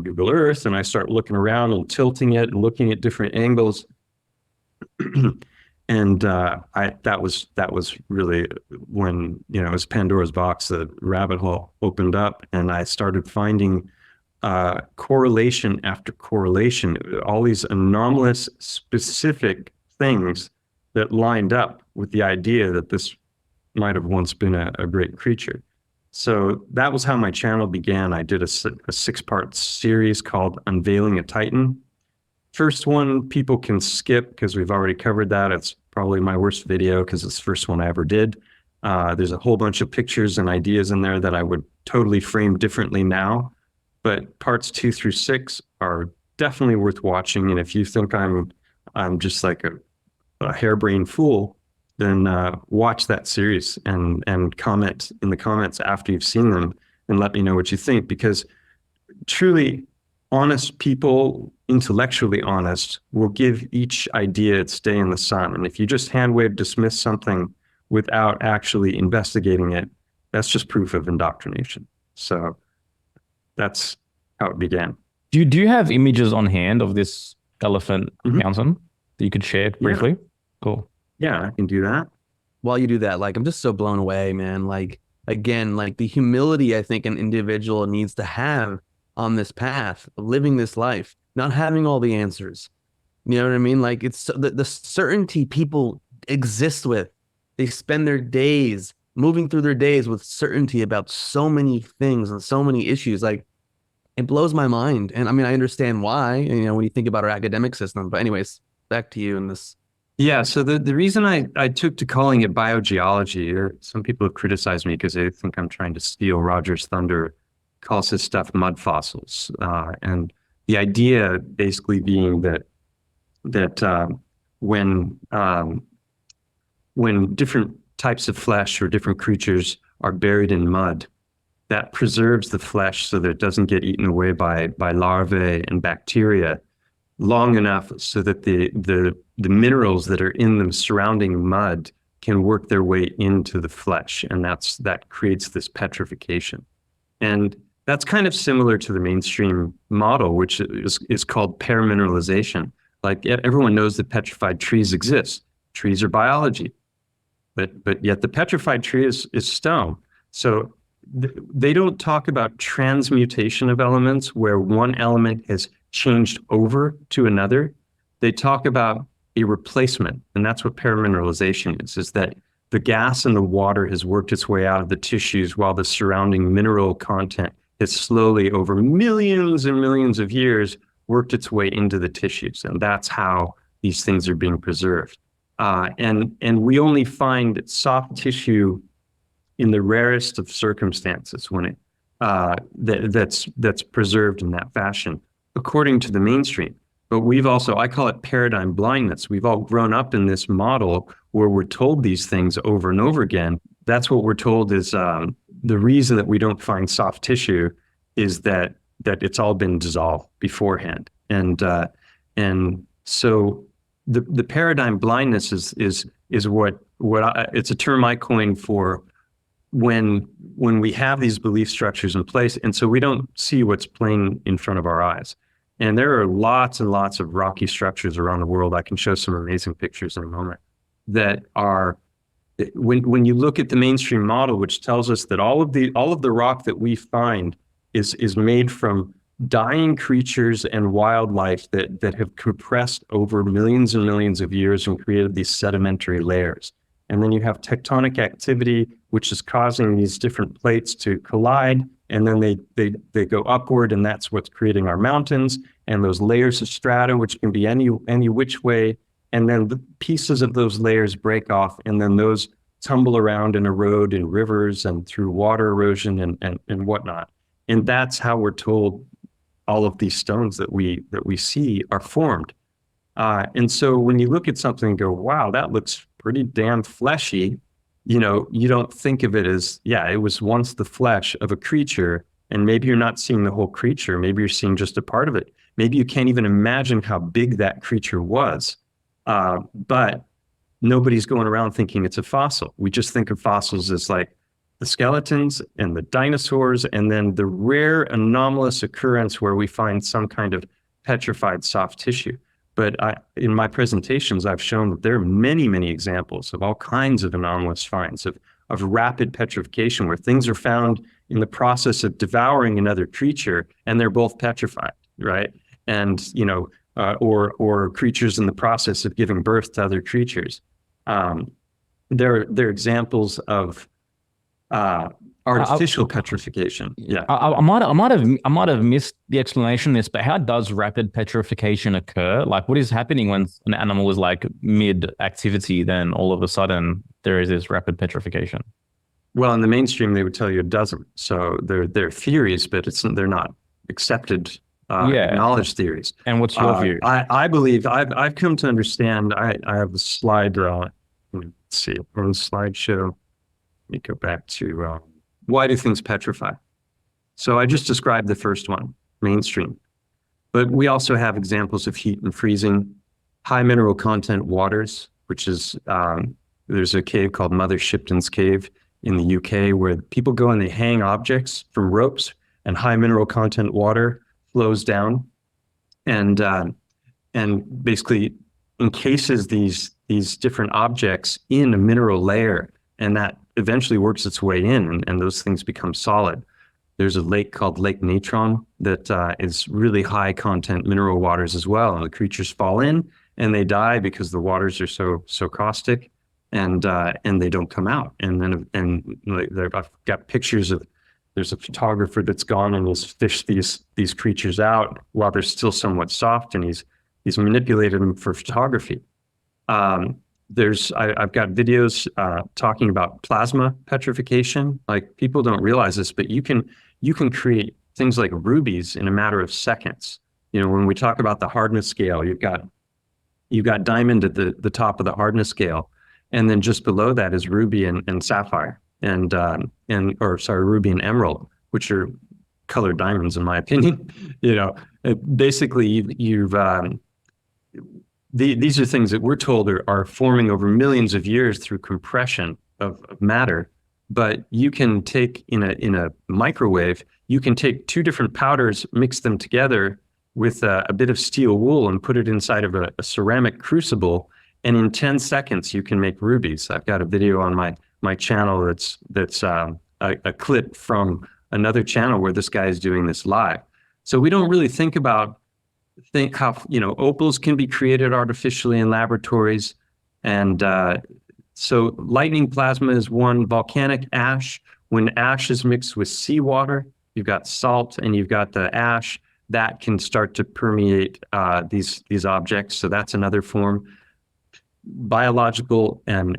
Google Earth, and I start looking around and tilting it and looking at different angles. And that was really when, it was Pandora's box, the rabbit hole opened up, and I started finding correlation after correlation, all these anomalous specific things that lined up with the idea that this might have once been a great creature. So that was how my channel began. I did a 6-part series called Unveiling a Titan. First one people can skip because we've already covered that. It's probably my worst video because it's the first one I ever did. There's a whole bunch of pictures and ideas in there that I would totally frame differently now. But parts 2 through 6 are definitely worth watching. And if you think I'm just like a harebrained fool, then watch that series and comment in the comments after you've seen them and let me know what you think. Because truly honest people, intellectually honest, will give each idea its day in the sun. And if you just hand-wave dismiss something without actually investigating it, that's just proof of indoctrination. So that's how it began. Do you have images on hand of this elephant mountain that you could share briefly? Yeah. Cool. Yeah, I can do that. While you do that, I'm just so blown away, man. Again, the humility I think an individual needs to have on this path of living this life, not having all the answers. You know what I mean? It's the certainty people exist with. They spend their days moving through their days with certainty about so many things and so many issues. It blows my mind. And I mean, I understand why, when you think about our academic system. But anyways, back to you in this. Yeah, so the reason I took to calling it biogeology, or some people have criticized me because they think I'm trying to steal Roger's thunder, calls his stuff mud fossils. And the idea basically being that when different types of flesh or different creatures are buried in mud, that preserves the flesh so that it doesn't get eaten away by larvae and bacteria long enough so that the minerals that are in the surrounding mud can work their way into the flesh. And that creates this petrification. And that's kind of similar to the mainstream model, which is called permineralization. Everyone knows that petrified trees exist. Trees are biology, but yet the petrified tree is stone. So they don't talk about transmutation of elements where one element has changed over to another. They talk about a replacement, and that's what permineralization is that the gas in the water has worked its way out of the tissues while the surrounding mineral content has slowly, over millions and millions of years, worked its way into the tissues. And that's how these things are being preserved. And we only find soft tissue in the rarest of circumstances when that's preserved in that fashion, according to the mainstream. But I call it paradigm blindness. We've all grown up in this model where we're told these things over and over again. That's what we're told is the reason that we don't find soft tissue is that it's all been dissolved beforehand. And so the paradigm blindness is what it's a term I coined for when we have these belief structures in place, and so we don't see what's plain in front of our eyes. And there are lots and lots of rocky structures around the world. I can show some amazing pictures in a moment that are, when you look at the mainstream model, which tells us that all of the rock that we find is made from dying creatures and wildlife that have compressed over millions and millions of years and created these sedimentary layers. And then you have tectonic activity, which is causing these different plates to collide. And then they go upward, and that's what's creating our mountains and those layers of strata, which can be any which way. And then the pieces of those layers break off, and then those tumble around and erode in rivers and through water erosion and whatnot. And that's how we're told all of these stones that we see are formed. And so when you look at something and go, wow, that looks pretty damn fleshy, you don't think of it as, yeah, it was once the flesh of a creature, and maybe you're not seeing the whole creature. Maybe you're seeing just a part of it. Maybe you can't even imagine how big that creature was. But nobody's going around thinking it's a fossil. We just think of fossils as like the skeletons and the dinosaurs, and then the rare anomalous occurrence where we find some kind of petrified soft tissue. But in my presentations, I've shown that there are many, many examples of all kinds of anomalous finds of rapid petrification, where things are found in the process of devouring another creature, and they're both petrified, right? And or creatures in the process of giving birth to other creatures. There are examples of artificial petrification. Yeah, I might have missed the explanation of this, but how does rapid petrification occur? Like, what is happening when an animal is like mid activity, then all of a sudden there is this rapid petrification? Well, in the mainstream, they would tell you it doesn't. So they're theories, but they're not accepted acknowledged theories. And what's your view? I believe I've come to understand. I have a slide. Let's see, on the slideshow. Let me go back to why do things petrify? So I just described the first one, mainstream. But we also have examples of heat and freezing, high mineral content waters, which is, there's a cave called Mother Shipton's Cave in the UK where people go and they hang objects from ropes, and high mineral content water flows down and basically encases these different objects in a mineral layer, and that eventually works its way in, and those things become solid. There's a lake called Lake Natron that is really high content mineral waters as well, and the creatures fall in and they die because the waters are so caustic, and they don't come out. And then I've got pictures of, there's a photographer that's gone and has fished these creatures out while they're still somewhat soft, and he's manipulated them for photography. I've got videos talking about plasma petrification. Like, people don't realize this, but you can create things like rubies in a matter of seconds. When we talk about the hardness scale, you've got diamond at the top of the hardness scale, and then just below that is ruby and sapphire, ruby and emerald, which are colored diamonds in my opinion. Basically these are things that we're told are forming over millions of years through compression of matter. But you can take in a microwave, you can take two different powders, mix them together with a bit of steel wool, and put it inside of a ceramic crucible, and in 10 seconds you can make rubies. I've got a video on my channel that's a clip from another channel where this guy is doing this live. So we don't really think how opals can be created artificially in laboratories. And so lightning plasma is one. Volcanic ash, when ash is mixed with seawater, you've got salt and you've got the ash, that can start to permeate these objects. So that's another form. biological and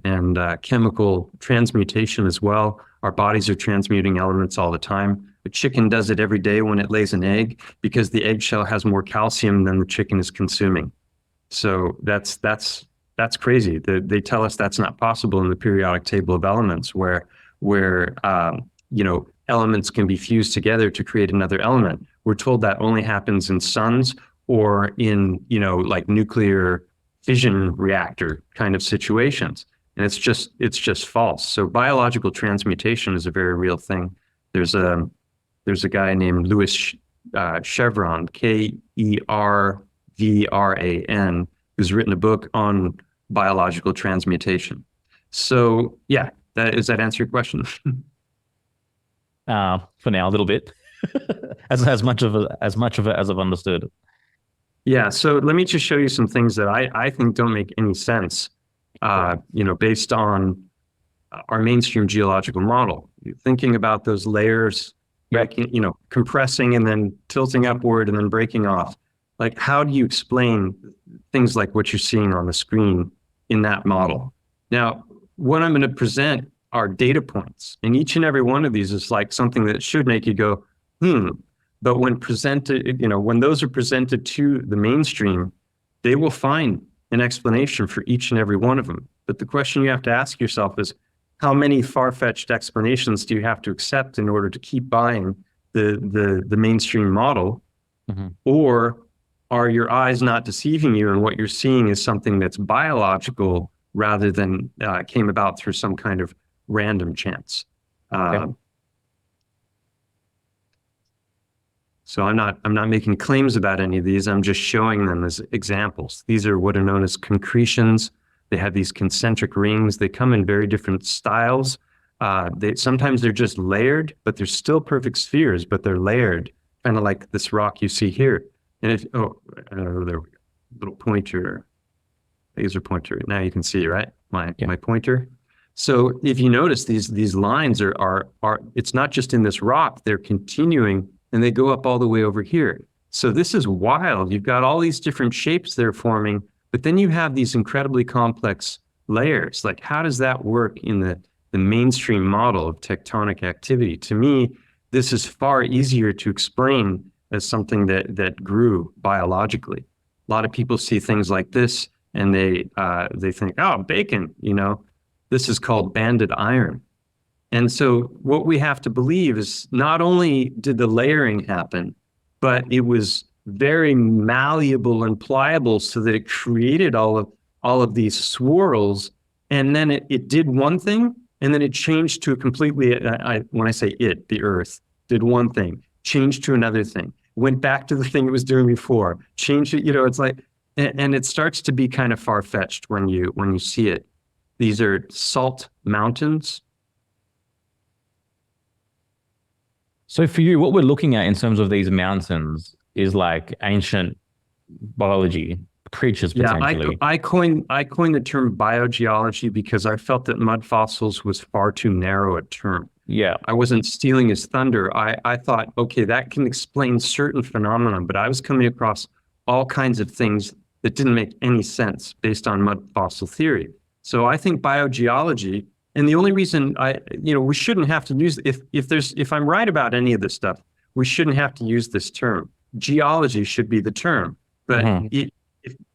chemical transmutation as well. Our bodies are transmuting elements all the time. A chicken does it every day when it lays an egg because the eggshell has more calcium than the chicken is consuming. So that's crazy. They tell us that's not possible in the periodic table of elements, where elements can be fused together to create another element. We're told that only happens in suns or in like nuclear fission reactor kind of situations, and it's just false. So biological transmutation is a very real thing. There's a guy named Louis Chevron, Kervran, who's written a book on biological transmutation. So yeah, does that answer your question? For now, a little bit, as much of it as I've understood. Yeah. So let me just show you some things that I think don't make any sense, based on our mainstream geological model. Thinking about those layers, compressing and then tilting upward and then breaking off. Like, how do you explain things like what you're seeing on the screen in that model? Now, what I'm going to present are data points, and each and every one of these is like something that should make you go, But when presented, when those are presented to the mainstream, they will find an explanation for each and every one of them. But the question you have to ask yourself is, how many far-fetched explanations do you have to accept in order to keep buying the mainstream model? Mm-hmm. Or are your eyes not deceiving you, and what you're seeing is something that's biological rather than came about through some kind of random chance? Okay. So I'm not making claims about any of these. I'm just showing them as examples. These are what are known as concretions. They have these concentric rings. They come in very different styles. Sometimes they're just layered, but they're still perfect spheres, but they're layered, kind of like this rock you see here. And there we go. Little pointer, laser pointer. Now you can see, right? My pointer. So if you notice, these lines are it's not just in this rock, they're continuing, and they go up all the way over here. So this is wild. You've got all these different shapes they're forming, but then you have these incredibly complex layers. Like, how does that work in the mainstream model of tectonic activity? To me, this is far easier to explain as something that grew biologically. A lot of people see things like this and they think, oh, bacon, this is called banded iron. And so what we have to believe is not only did the layering happen, but it was very malleable and pliable so that it created all of these swirls. And then it did one thing, and then it changed to a completely, when I say it, the earth did one thing, changed to another thing, went back to the thing it was doing before, changed it, it's like, and it starts to be kind of far-fetched when you see it. These are salt mountains. So for you, what we're looking at in terms of these mountains is like ancient biology, creatures potentially. Yeah, I coined the term biogeology because I felt that mud fossils was far too narrow a term. Yeah. I wasn't stealing his thunder. I thought, okay, that can explain certain phenomena, but I was coming across all kinds of things that didn't make any sense based on mud fossil theory. So I think biogeology, and the only reason we shouldn't have to use, if I'm right about any of this stuff, we shouldn't have to use this term. Geology should be the term. But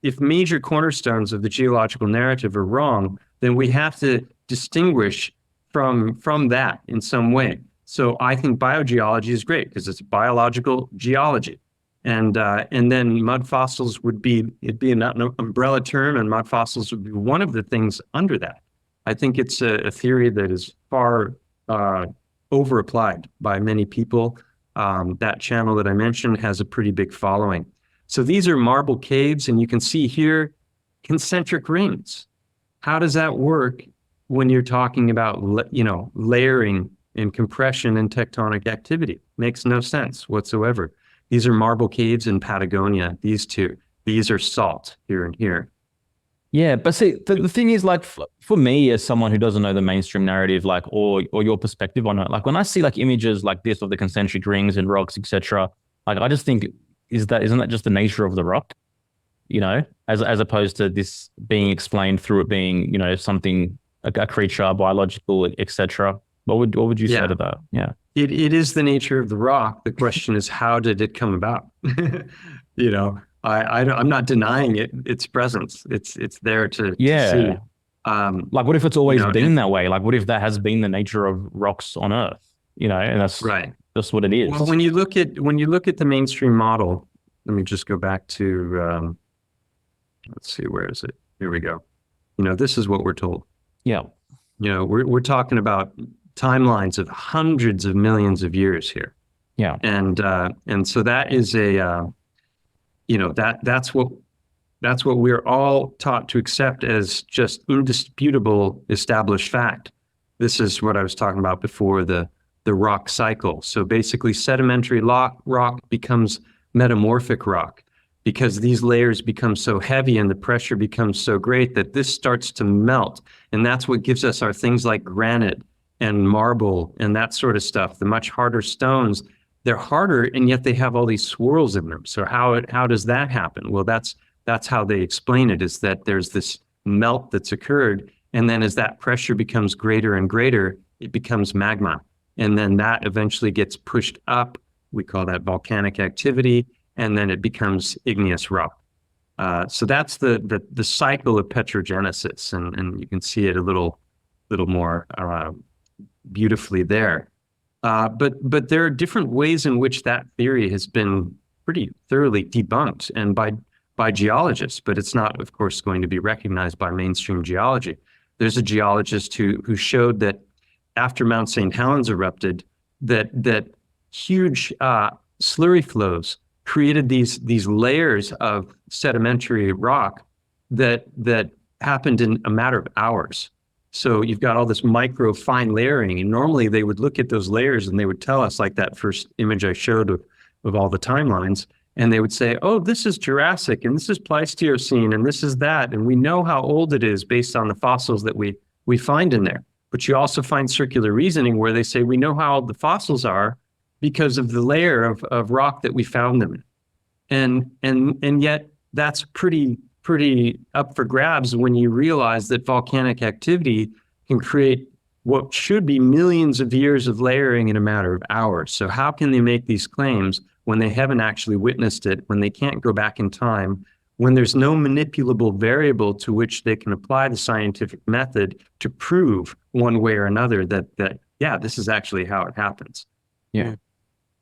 if major cornerstones of the geological narrative are wrong, then we have to distinguish from that in some way. So I think biogeology is great because it's biological geology. And then mud fossils it'd be an umbrella term, and mud fossils would be one of the things under that. I think it's a theory that is far over-applied by many people. That channel that I mentioned has a pretty big following. So these are marble caves, and you can see here concentric rings. How does that work when you're talking about layering and compression and tectonic activity? Makes no sense whatsoever. These are marble caves in Patagonia. These are salt here and here. Yeah, but see, the thing is, like, for me as someone who doesn't know the mainstream narrative, like, or your perspective on it, like when I see like images like this of the concentric rings and rocks, etc., like I just think, isn't that just the nature of the rock? as opposed to this being explained through it being, you know, something a creature, biological, etc. What would you say to that? Yeah. It is the nature of the rock. The question is, how did it come about? You know, I'm not denying its presence. It's there to see. Like, what if it's always you know, been that way? Like, what if that has been the nature of rocks on Earth? You know, and that's right. That's what it is. Well, when you look at the mainstream model, let me just go back to let's see, where is it? Here we go. You know, this is what we're told. Yeah. You know, we're talking about timelines of hundreds of millions of years here. Yeah. And so that is a you know, that's what we're all taught to accept as just indisputable established fact. This is what I was talking about before, the rock cycle. So basically sedimentary rock becomes metamorphic rock because these layers become so heavy and the pressure becomes so great that this starts to melt. And that's what gives us our things like granite and marble and that sort of stuff. The much harder stones, they're harder and yet they have all these swirls in them. So how does that happen? Well, that's how they explain it, is that there's this melt that's occurred. And then as that pressure becomes greater and greater, it becomes magma. And then that eventually gets pushed up. We call that volcanic activity. And then it becomes igneous rock. So that's the cycle of petrogenesis. And you can see it a little more beautifully there. But there are different ways in which that theory has been pretty thoroughly debunked, and by geologists, but it's not, of course, going to be recognized by mainstream geology. There's a geologist who showed that after Mount St. Helens erupted, that huge slurry flows created these layers of sedimentary rock that happened in a matter of hours. So you've got all this micro fine layering, and normally they would look at those layers and they would tell us, like that first image I showed of all the timelines, and they would say, oh, this is Jurassic and this is Pleistocene and this is that, and we know how old it is based on the fossils that we find in there. But you also find circular reasoning where they say we know how old the fossils are because of the layer of rock that we found them in. And yet that's pretty up for grabs when you realize that volcanic activity can create what should be millions of years of layering in a matter of hours. So how can they make these claims when they haven't actually witnessed it, when they can't go back in time, when there's no manipulable variable to which they can apply the scientific method to prove one way or another that yeah, this is actually how it happens. Yeah.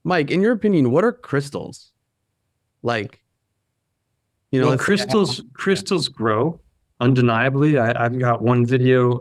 Mike, in your opinion, what are crystals? Like, you know, well, crystals grow undeniably. I've got one video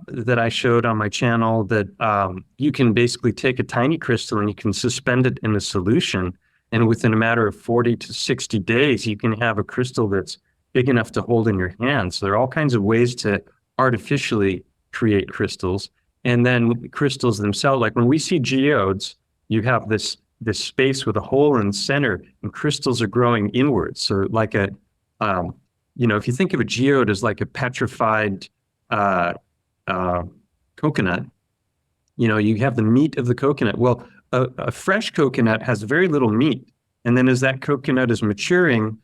that I showed on my channel that you can basically take a tiny crystal and you can suspend it in a solution, and within a matter of 40 to 60 days, you can have a crystal that's big enough to hold in your hand. So there are all kinds of ways to artificially create crystals. And then crystals themselves, like when we see geodes, you have this space with a hole in the center, and crystals are growing inwards. So like a, you know, if you think of a geode as like a petrified coconut, you know, you have the meat of the coconut. Well, a fresh coconut has very little meat. And then as that coconut is maturing,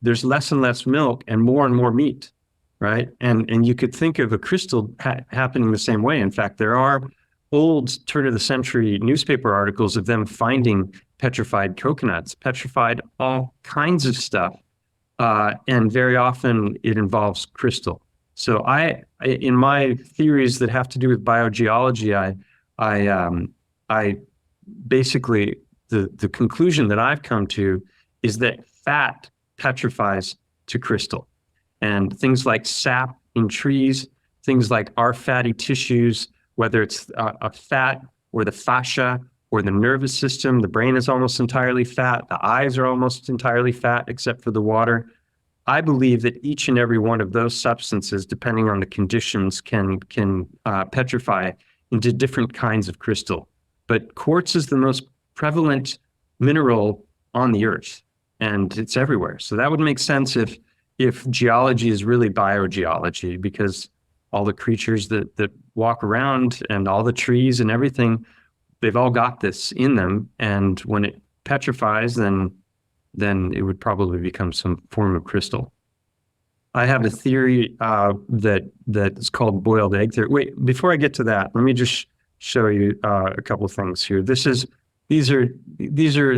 there's less and less milk and more meat, right? And you could think of a crystal happening the same way. In fact, there are old turn of the century newspaper articles of them finding petrified coconuts, petrified all kinds of stuff. And very often it involves crystal. So I in my theories that have to do with biogeology, I basically, the conclusion that I've come to is that fat petrifies to crystal. And things like sap in trees, things like our fatty tissues, whether it's a fat or the fascia or the nervous system, the brain is almost entirely fat, the eyes are almost entirely fat except for the water. I believe that each and every one of those substances, depending on the conditions, can petrify into different kinds of crystal. But quartz is the most prevalent mineral on the earth, and it's everywhere. So that would make sense if geology is really biogeology, because all the creatures that walk around and all the trees and everything, they've all got this in them. And when it petrifies, then it would probably become some form of crystal. I have a theory that is called boiled egg theory. Wait, before I get to that, let me just show you a couple of things here. These are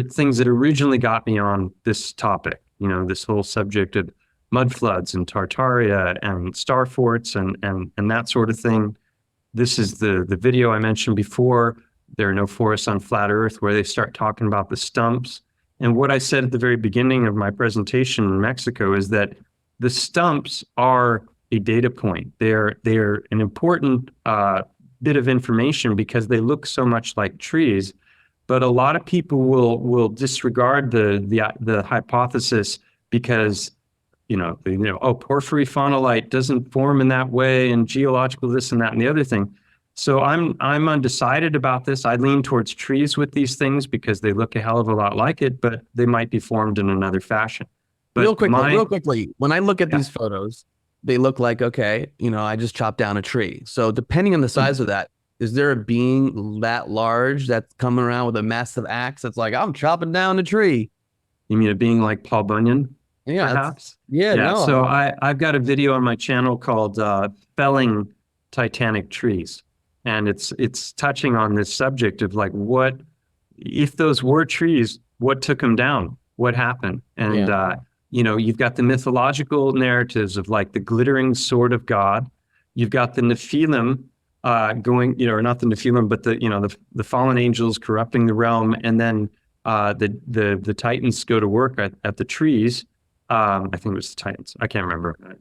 things that originally got me on this topic. You know, this whole subject of mud floods and Tartaria and star forts and that sort of thing. This is the video I mentioned before. There are no forests on flat Earth, where they start talking about the stumps. And what I said at the very beginning of my presentation in Mexico is that the stumps are a data point. They're an important bit of information because they look so much like trees. But a lot of people will disregard the hypothesis because oh, porphyry faunolite doesn't form in that way, and geological this and that and the other thing. So I'm undecided about this. I lean towards trees with these things because they look a hell of a lot like it, but they might be formed in another fashion. But real quickly, when I look at these photos, they look like, okay, I just chopped down a tree. So depending on the size of that, is there a being that large that's coming around with a massive axe that's like, I'm chopping down a tree? You mean a being like Paul Bunyan? Yeah, perhaps? No. So I've got a video on my channel called Felling Titanic Trees. And it's touching on this subject of like, what if those were trees, what took them down? What happened? And you've got the mythological narratives of like the glittering sword of God. You've got the Nephilim going, or not the Nephilim, but the fallen angels corrupting the realm, and then the Titans go to work at the trees. I think it was the Titans. I can't remember.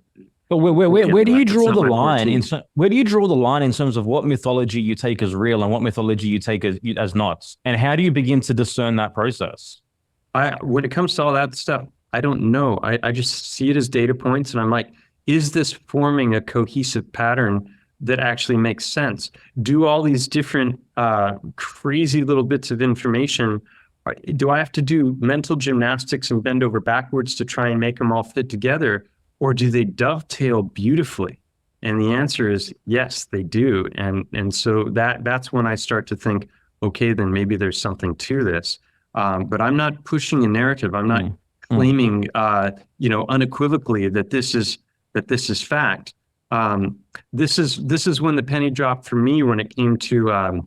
But where do you draw the line? Where do you draw the line in terms of what mythology you take as real and what mythology you take as not? And how do you begin to discern that process? When it comes to all that stuff, I don't know. I just see it as data points, and I'm like, is this forming a cohesive pattern that actually makes sense? Do all these different crazy little bits of information, do I have to do mental gymnastics and bend over backwards to try and make them all fit together? Or do they dovetail beautifully? And the answer is yes, they do. And so that's when I start to think, okay, then maybe there's something to this. But I'm not pushing a narrative. I'm not claiming, unequivocally that this is fact. This is when the penny dropped for me when it came to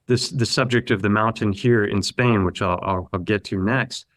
the subject of the mountain here in Spain, which I'll get to next.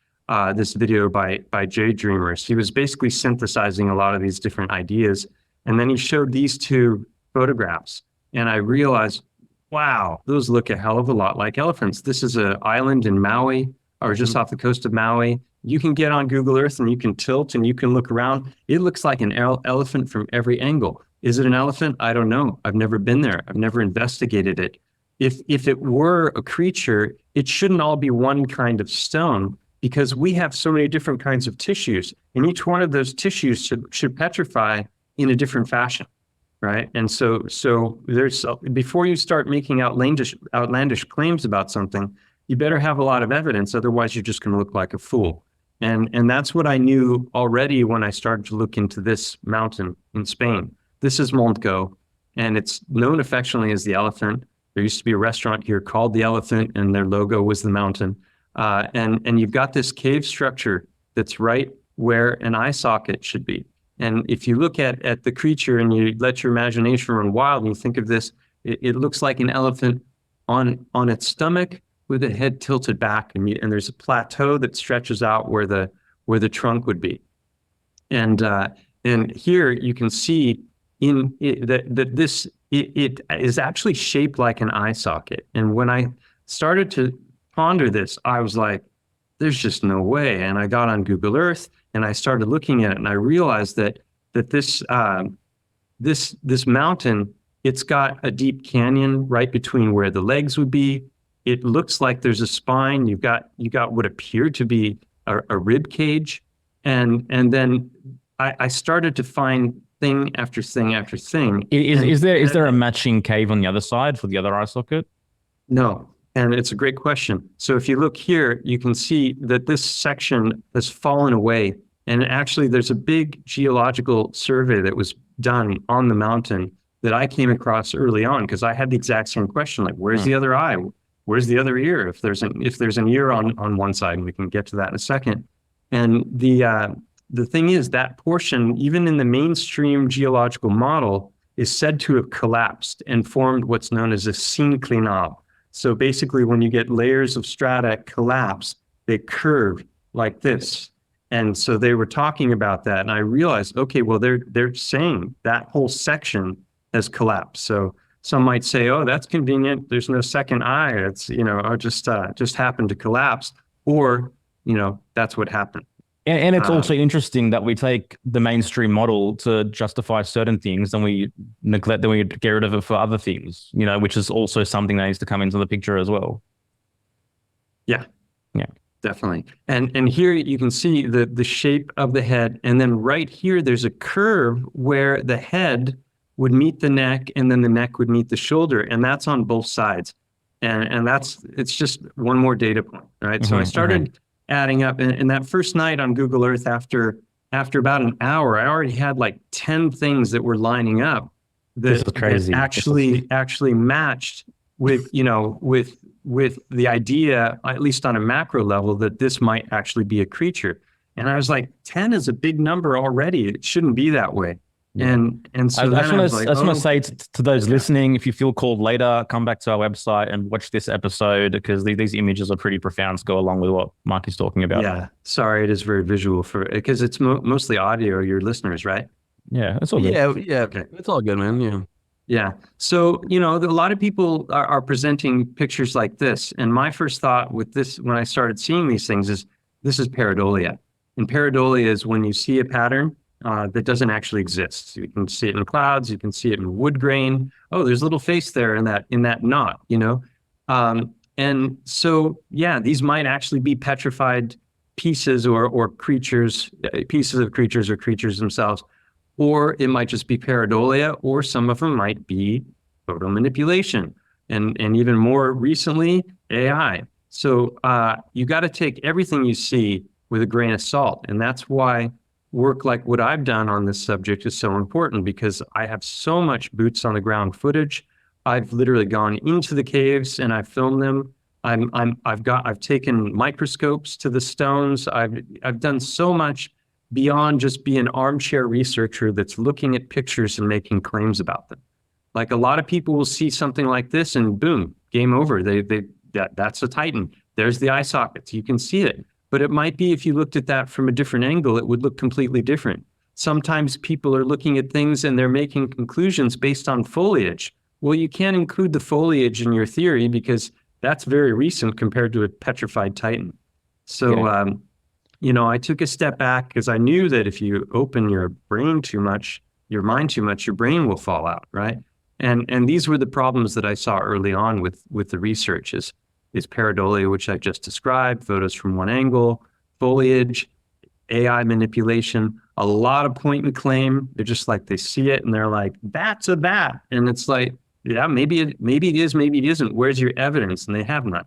This video by Jay Dreamers. He was basically synthesizing a lot of these different ideas, and then he showed these two photographs, and I realized, wow, those look a hell of a lot like elephants. This is an island in Maui, or just off the coast of Maui. You can get on Google Earth and you can tilt and you can look around. It looks like an elephant from every angle. Is it an elephant? I don't know. I've never been there. I've never investigated it. If it were a creature, it shouldn't all be one kind of stone, because we have so many different kinds of tissues, and each one of those tissues should petrify in a different fashion, right? And so there's, before you start making outlandish claims about something, you better have a lot of evidence, otherwise you're just going to look like a fool. And that's what I knew already when I started to look into this mountain in Spain. This is Montgo, and it's known affectionately as the elephant. There used to be a restaurant here called the Elephant, and their logo was the mountain. And you've got this cave structure that's right where an eye socket should be. And if you look at the creature and you let your imagination run wild and you think of this, it looks like an elephant on its stomach with the head tilted back, and there's a plateau that stretches out where the trunk would be. And here you can see that this is actually shaped like an eye socket. And when I started to ponder this, I was like, there's just no way. And I got on Google Earth and I started looking at it, and I realized that this mountain, it's got a deep canyon right between where the legs would be. It looks like there's a spine. You got what appeared to be a rib cage, and then I started to find thing after thing after thing. Is there a matching cave on the other side for the other eye socket? No. And it's a great question. So if you look here, you can see that this section has fallen away. And actually, there's a big geological survey that was done on the mountain that I came across early on, because I had the exact same question, like, where's the other eye? Where's the other ear? If there's an ear on one side, and we can get to that in a second. And the thing is that portion, even in the mainstream geological model, is said to have collapsed and formed what's known as a synclinal. So basically, when you get layers of strata collapse, they curve like this. And so they were talking about that, and I realized, okay, well, they're saying that whole section has collapsed. So some might say, oh, that's convenient. There's no second eye. It's, or just happened to collapse, or, that's what happened. And it's also interesting that we take the mainstream model to justify certain things, and we neglect, then we get rid of it for other things, which is also something that needs to come into the picture as well. Yeah. Yeah. Definitely. And here you can see the shape of the head. And then right here, there's a curve where the head would meet the neck, and then the neck would meet the shoulder. And that's on both sides. And it's just one more data point, right? So I started adding up, and that first night on Google Earth, after about an hour, I already had like 10 things that were lining up that actually matched with, with the idea, at least on a macro level, that this might actually be a creature. And I was like, 10 is a big number already. It shouldn't be that way. Yeah. And so I just want to say to those listening, if you feel called later, come back to our website and watch this episode, because these images are pretty profound to go along with what Mike is talking about. Yeah. Sorry, it is very visual because it's mostly audio, your listeners, right? Yeah, it's all good. Yeah. Okay. It's all good, man. Yeah. Yeah. So, a lot of people are presenting pictures like this. And my first thought with this, when I started seeing these things, is this is pareidolia. And pareidolia is when you see a pattern that doesn't actually exist. You can see it in clouds. You can see it in wood grain. Oh, there's a little face there in that knot, And so, yeah, these might actually be petrified pieces or creatures, pieces of creatures or creatures themselves. Or it might just be pareidolia, or some of them might be photo manipulation, and even more recently, AI. So you got to take everything you see with a grain of salt. And that's why work like what I've done on this subject is so important, because I have so much boots on the ground footage. I've literally gone into the caves and I've filmed them. I've taken microscopes to the stones. I've done so much beyond just be an armchair researcher that's looking at pictures and making claims about them. Like, a lot of people will see something like this and boom, game over. That's a Titan. There's the eye sockets. You can see it. But it might be, if you looked at that from a different angle, it would look completely different. Sometimes people are looking at things and they're making conclusions based on foliage. Well, you can't include the foliage in your theory because that's very recent compared to a petrified Titan. So, I took a step back because I knew that if you open your brain too much, your mind too much, your brain will fall out, right? And these were the problems that I saw early on with the research is pareidolia, which I just described, photos from one angle, foliage, AI manipulation, a lot of point and claim. They're just like, they see it and they're like, that's a bat. And it's like, yeah, maybe it is, maybe it isn't. Where's your evidence? And they have none.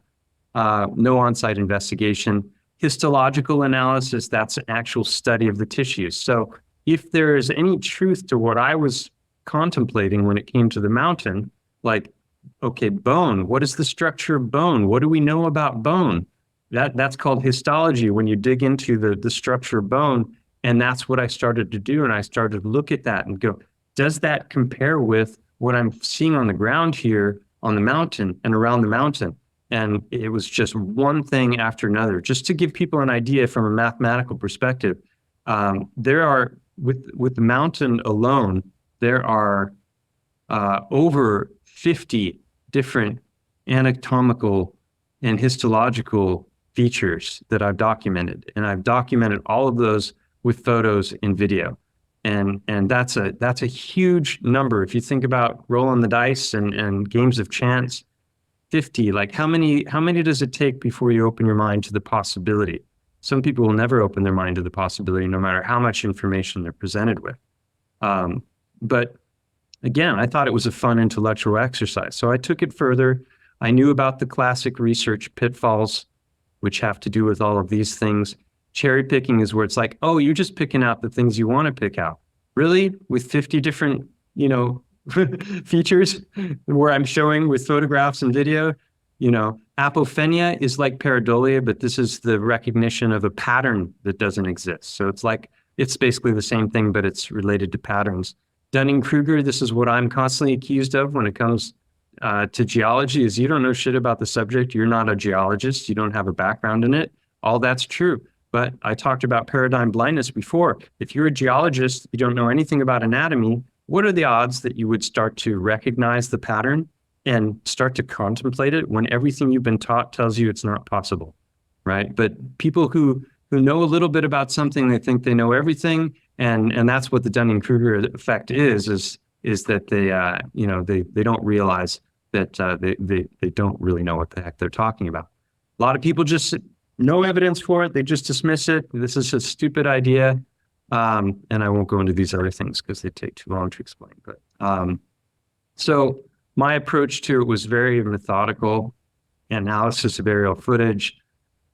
No on-site investigation. Histological analysis, that's an actual study of the tissues. So if there is any truth to what I was contemplating when it came to the mountain, like, okay, bone, what is the structure of bone? What do we know about bone? That's called histology, when you dig into the structure of bone. And that's what I started to do. And I started to look at that and go, does that compare with what I'm seeing on the ground here on the mountain and around the mountain? And it was just one thing after another. Just to give people an idea from a mathematical perspective, there are, with the mountain alone, there are over 50 different anatomical and histological features that I've documented. And I've documented all of those with photos and video. And that's a huge number. If you think about rolling the dice and games of chance, 50, like how many does it take before you open your mind to the possibility? Some people will never open their mind to the possibility, no matter how much information they're presented with. But again, I thought it was a fun intellectual exercise. So I took it further. I knew about the classic research pitfalls, which have to do with all of these things. Cherry picking is where it's like, oh, you're just picking out the things you want to pick out. Really? With 50 different, features where I'm showing with photographs and video, apophenia is like pareidolia, but this is the recognition of a pattern that doesn't exist. So it's like it's basically the same thing, but it's related to patterns. Dunning-Kruger, this is what I'm constantly accused of when it comes to geology, is you don't know shit about the subject. You're not a geologist. You don't have a background in it. All that's true. But I talked about paradigm blindness before. If you're a geologist, you don't know anything about anatomy, what are the odds that you would start to recognize the pattern and start to contemplate it when everything you've been taught tells you it's not possible, right? But people who know a little bit about something, they think they know everything, and that's what the Dunning-Kruger effect is that they don't realize that they don't really know what the heck they're talking about. A lot of people just no evidence for it. They just dismiss it. This is a stupid idea. And I won't go into these other things because they take too long to explain. But so my approach to it was very methodical analysis of aerial footage,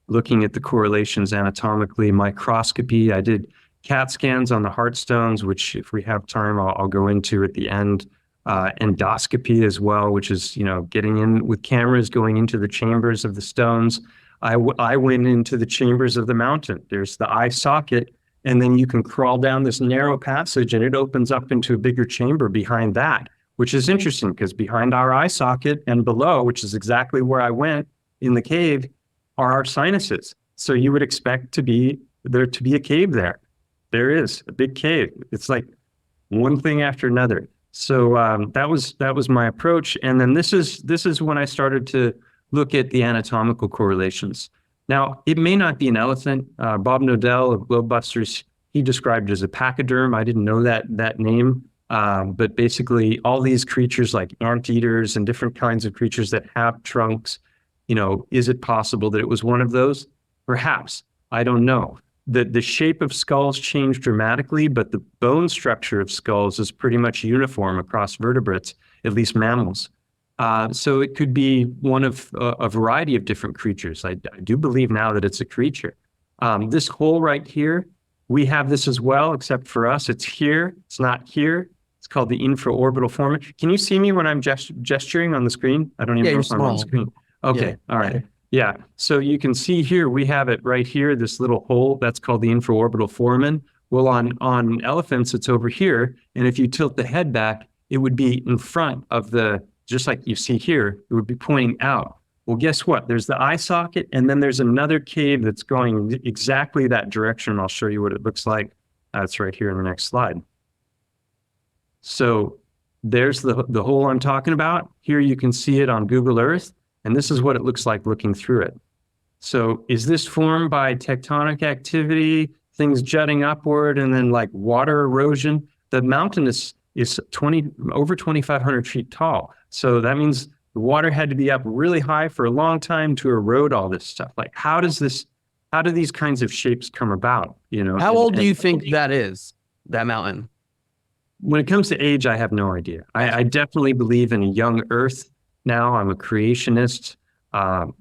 looking at the correlations anatomically, microscopy. I did CAT scans on the heart stones, which if we have time, I'll go into at the end. Endoscopy as well, which is, getting in with cameras, going into the chambers of the stones. I went into the chambers of the mountain. There's the eye socket, and then you can crawl down this narrow passage and it opens up into a bigger chamber behind that, which is interesting because behind our eye socket and below, which is exactly where I went in the cave, are our sinuses. So you would expect there to be a cave there. There is a big cave. It's like one thing after another. So that was my approach. And then this is when I started to look at the anatomical correlations. Now, it may not be an elephant. Bob Nodell of Globebusters, he described it as a pachyderm. I didn't know that name. But basically, all these creatures like anteaters and different kinds of creatures that have trunks, is it possible that it was one of those? Perhaps. I don't know. The shape of skulls changed dramatically, but the bone structure of skulls is pretty much uniform across vertebrates, at least mammals. So it could be one of a variety of different creatures. I do believe now that it's a creature. This hole right here, we have this as well, except for us, it's here. It's not here. It's called the infraorbital formation. Can you see me when I'm gesturing on the screen? I don't even know if I'm on the screen. Okay, yeah. All right. Yeah, so you can see here, we have it right here, this little hole, that's called the infraorbital foramen. Well, on elephants, it's over here. And if you tilt the head back, it would be in front of just like you see here, it would be pointing out. Well, guess what? There's the eye socket, and then there's another cave that's going exactly that direction. I'll show you what it looks like. It's right here in the next slide. So there's the hole I'm talking about. Here you can see it on Google Earth. And this is what it looks like looking through it. So is this formed by tectonic activity, things jutting upward, and then like water erosion? The mountain is over 2,500 feet tall. So that means the water had to be up really high for a long time to erode all this stuff. Like how do these kinds of shapes come about? How old do you think that is, that mountain? When it comes to age, I have no idea. I definitely believe in a young Earth. Now I'm a creationist. I'm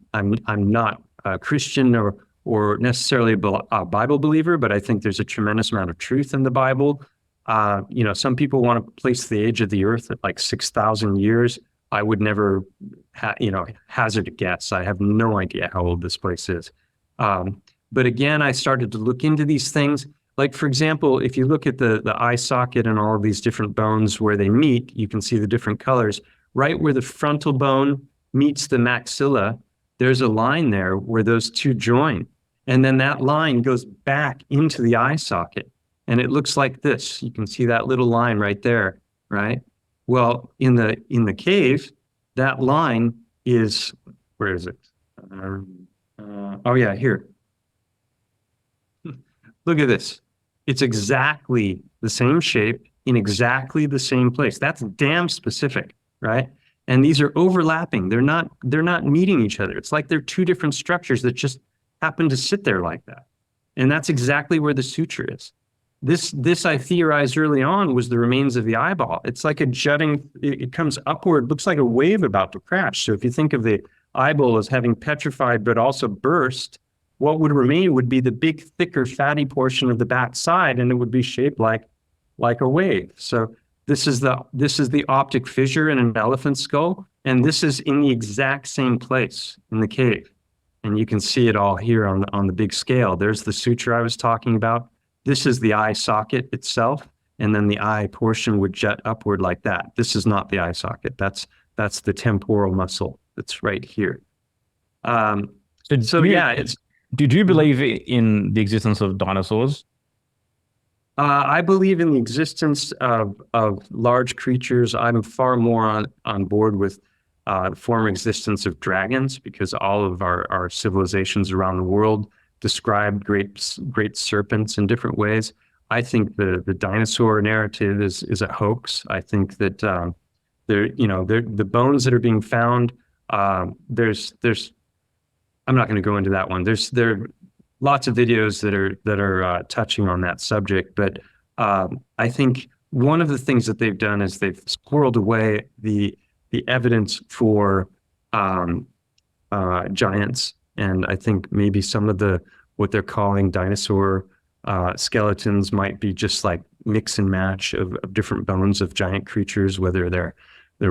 not a Christian or necessarily a Bible believer, but I think there's a tremendous amount of truth in the Bible. Some people want to place the age of the Earth at like 6,000 years. I would never, hazard a guess. I have no idea how old this place is. But again, I started to look into these things. Like, for example, if you look at the eye socket and all of these different bones where they meet, you can see the different colors. Right where the frontal bone meets the maxilla, there's a line there where those two join. And then that line goes back into the eye socket. And it looks like this. You can see that little line right there, right? Well, in the cave, that line is, where is it? Oh yeah, here. Look at this. It's exactly the same shape in exactly the same place. That's damn specific. Right? And these are overlapping. They're not meeting each other. It's like they're two different structures that just happen to sit there like that. And that's exactly where the suture is. This I theorized early on was the remains of the eyeball. It's like a jutting, it comes upward, looks like a wave about to crash. So if you think of the eyeball as having petrified but also burst, what would remain would be the big, thicker, fatty portion of the back side, and it would be shaped like a wave. So this is the optic fissure in an elephant skull, and this is in the exact same place in the cave. And you can see it all here on the big scale. There's the suture I was talking about. this is the eye socket itself, and then the eye portion would jut upward like that. This is not the eye socket. That's the temporal muscle that's right here. So yeah, it's. Did you believe in the existence of dinosaurs? I believe in the existence of large creatures. I'm far more on board with the former existence of dragons, because all of our civilizations around the world describe great serpents in different ways. I think the dinosaur narrative is a hoax. I think that the bones that are being found. There's I'm not going to go into that one. There are lots of videos that are touching on that subject, but I think one of the things that they've done is they've squirreled away the evidence for giants, and I think maybe some of what they're calling dinosaur skeletons might be just like mix and match of different bones of giant creatures, whether they're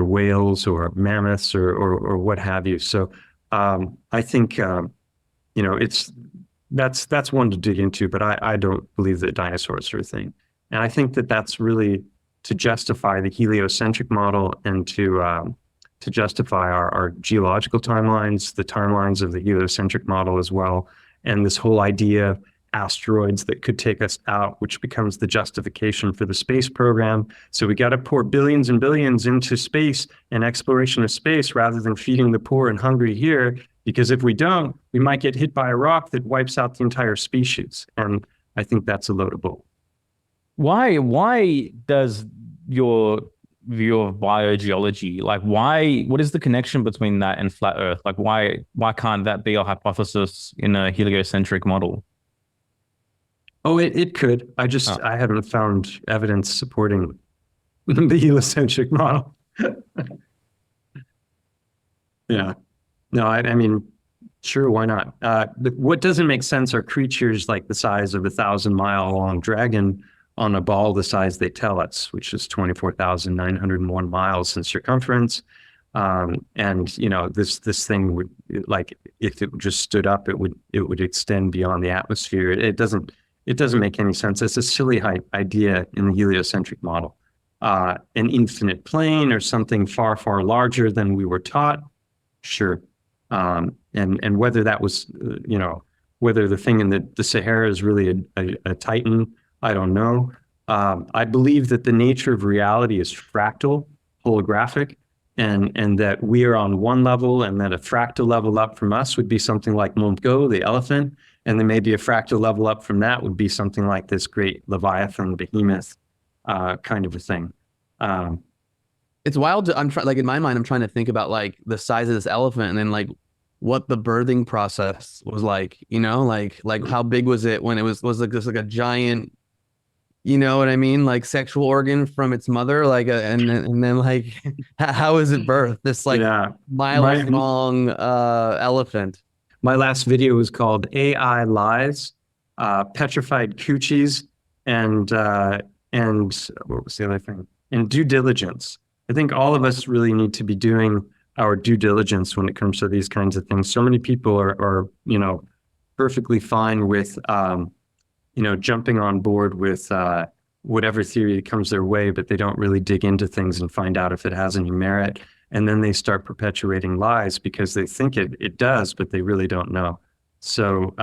whales or mammoths or what have you. So I think that's one to dig into, but I don't believe that dinosaurs are a thing. And I think that that's really to justify the heliocentric model and to justify our geological timelines, the timelines of the heliocentric model as well, and this whole idea of asteroids that could take us out, which becomes the justification for the space program. So we got to pour billions and billions into space and exploration of space rather than feeding the poor and hungry here, because if we don't, we might get hit by a rock that wipes out the entire species. And I think that's a load of bull. Why does your view of biogeology, what is the connection between that and flat Earth? Like, why can't that be a hypothesis in a heliocentric model? Oh, it could. I haven't found evidence supporting the heliocentric model. Yeah. No, I mean, sure, why not? What doesn't make sense are creatures like the size of a 1,000-mile-long dragon on a ball the size they tell us, which is 24,901 miles in circumference. And this thing would, like, if it just stood up, it would extend beyond the atmosphere. It doesn't make any sense. It's a silly idea in the heliocentric model. An infinite plane or something far, far larger than we were taught, sure. And whether that was, whether the thing in the Sahara is really a Titan, I don't know. I believe that the nature of reality is fractal, holographic, and that we are on one level, and that a fractal level up from us would be something like Mongo, the elephant, and then maybe a fractal level up from that would be something like this great Leviathan, behemoth, kind of a thing. It's wild. Like in my mind, I'm trying to think about like the size of this elephant, and then like what the birthing process was like. Like how big was it when it was like this, like a giant, you know what I mean? Like sexual organ from its mother, and then like how is it birthed? This like miles long elephant. My last video was called AI Lies, Petrified Coochies, and what was the other thing? And due diligence. I think all of us really need to be doing our due diligence when it comes to these kinds of things. So many people are perfectly fine with jumping on board with whatever theory comes their way, but they don't really dig into things and find out if it has any merit. And then they start perpetuating lies because they think it does, but they really don't know. So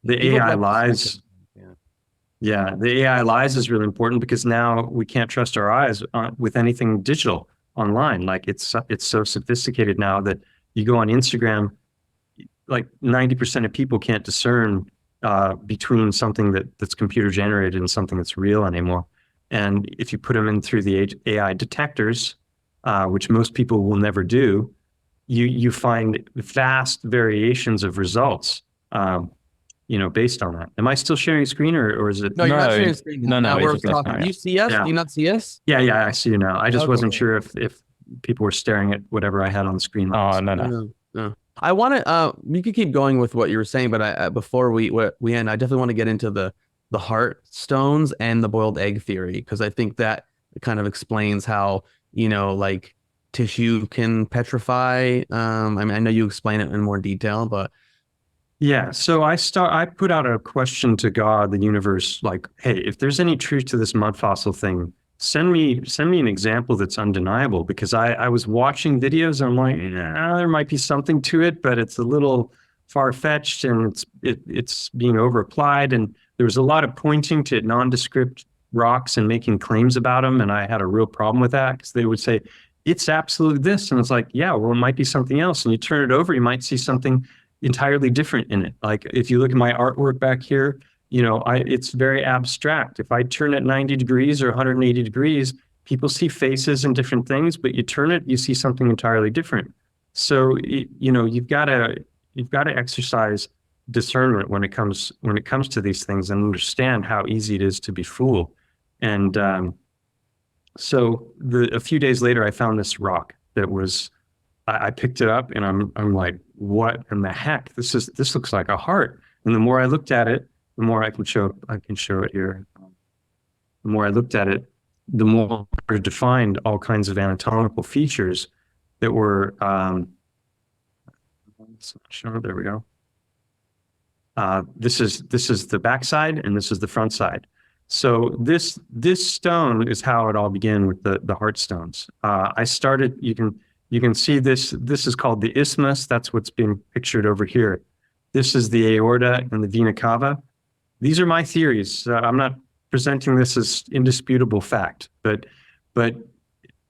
the AI lies, the AI lies is really important, because now we can't trust our eyes with anything digital online. Like it's so sophisticated now that you go on Instagram, like 90% of people can't discern between something that's computer generated and something that's real anymore. And if you put them in through the AI detectors, which most people will never do, you find vast variations of results, based on that. Am I still sharing screen, or is it? No, you're not sharing screen. No, we're talking. Do you see us? Yeah. Do you not see us? Yeah, I see you now. I just wasn't sure if people were staring at whatever I had on the screen. Oh, no. I want to. You could keep going with what you were saying, but before we end, I definitely want to get into the heart stones and the boiled egg theory, because I think that kind of explains how like tissue can petrify. I mean, I know you explain it in more detail, but Yeah. So I put out a question to God, the universe, like, hey, if there's any truth to this mud fossil thing, send me an example that's undeniable, because I was watching videos and I'm like, there might be something to it, but it's a little far-fetched and it's being over-applied. And there was a lot of pointing to nondescript rocks and making claims about them. And I had a real problem with that, because they would say, it's absolutely this. And it's like, yeah, well, it might be something else. And you turn it over, you might see something entirely different in it. Like if you look at my artwork back here, it's very abstract. If I turn it 90 degrees or 180 degrees, people see faces and different things, but you turn it, you see something entirely different. So, you've got to exercise discernment when it comes to these things, and understand how easy it is to be fooled. And so a few days later, I found this rock that was, I picked it up and I'm like, what in the heck? This looks like a heart. And the more I looked at it, the more I can show it here. The more I looked at it, the more I defined all kinds of anatomical features that were, there we go. This is the backside and this is the front side. So this stone is how it all began with the heart stones. I started, you can see this is called the isthmus. That's what's being pictured over here. This is the aorta and the vena cava. These are my theories. I'm not presenting this as indisputable fact, but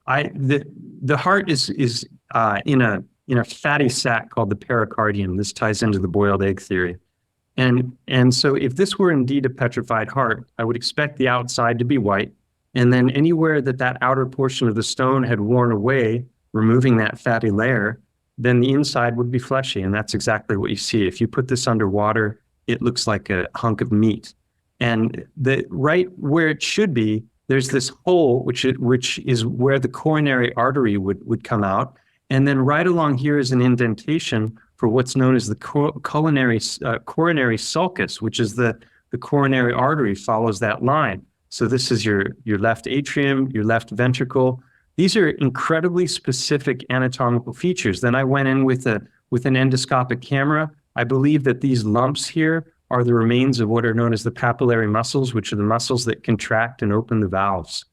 the heart is in a fatty sac called the pericardium. This ties into the boiled egg theory. And so if this were indeed a petrified heart, I would expect the outside to be white. And then anywhere that outer portion of the stone had worn away, removing that fatty layer, then the inside would be fleshy. And that's exactly what you see. If you put this underwater, it looks like a hunk of meat. And right where it should be, there's this hole, which is where the coronary artery would come out. And then right along here is an indentation for what's known as the coronary sulcus, which is the coronary artery follows that line. So this is your left atrium, your left ventricle. These are incredibly specific anatomical features. Then I went in with an endoscopic camera. I believe that these lumps here are the remains of what are known as the papillary muscles, which are the muscles that contract and open the valves.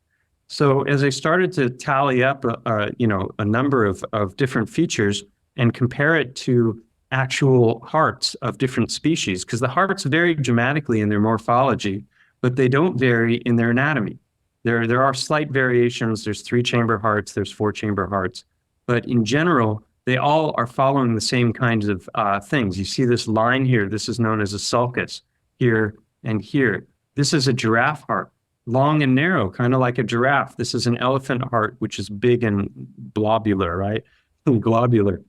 So as I started to tally up, a number of different features and compare it to actual hearts of different species, because the hearts vary dramatically in their morphology, but they don't vary in their anatomy. There are slight variations. There's 3-chamber hearts, there's 4-chamber hearts, but in general, they all are following the same kinds of things. You see this line here. This is known as a sulcus here and here. This is a giraffe heart, long and narrow, kind of like a giraffe. This is an elephant heart, which is big and globular, right? Globular.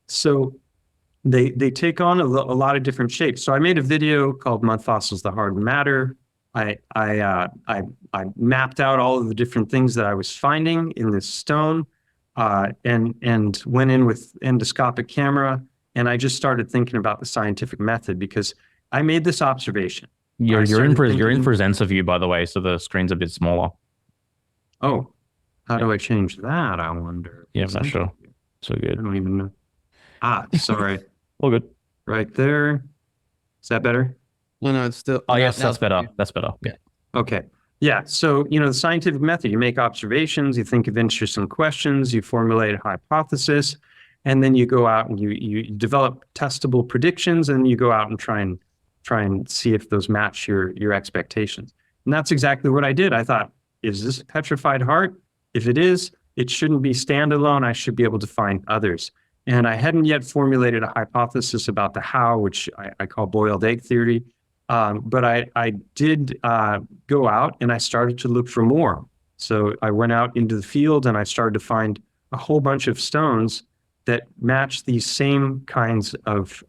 So they take on a lot of different shapes. So I made a video called Mud Fossils, the Hard Matter. I mapped out all of the different things that I was finding in this stone, and went in with endoscopic camera, and I just started thinking about the scientific method, because I made this observation. You're in for Zensa, by the way, so the screen's a bit smaller. Oh, how do I change that? I wonder. Yeah, I'm not sure. So good. I don't even know. Sorry. All good. Right there. Is that better? No, it's still. Oh, yes, that's better. That's better. Yeah. Okay. Yeah. So, the scientific method, you make observations, you think of interesting questions, you formulate a hypothesis, and then you go out and you develop testable predictions, and you go out and try and see if those match your expectations. And that's exactly what I did. I thought, is this a petrified heart? If it is, it shouldn't be standalone. I should be able to find others. And I hadn't yet formulated a hypothesis about the how, which I call boiled egg theory. But I did go out and I started to look for more. So I went out into the field and I started to find a whole bunch of stones that match these same kinds of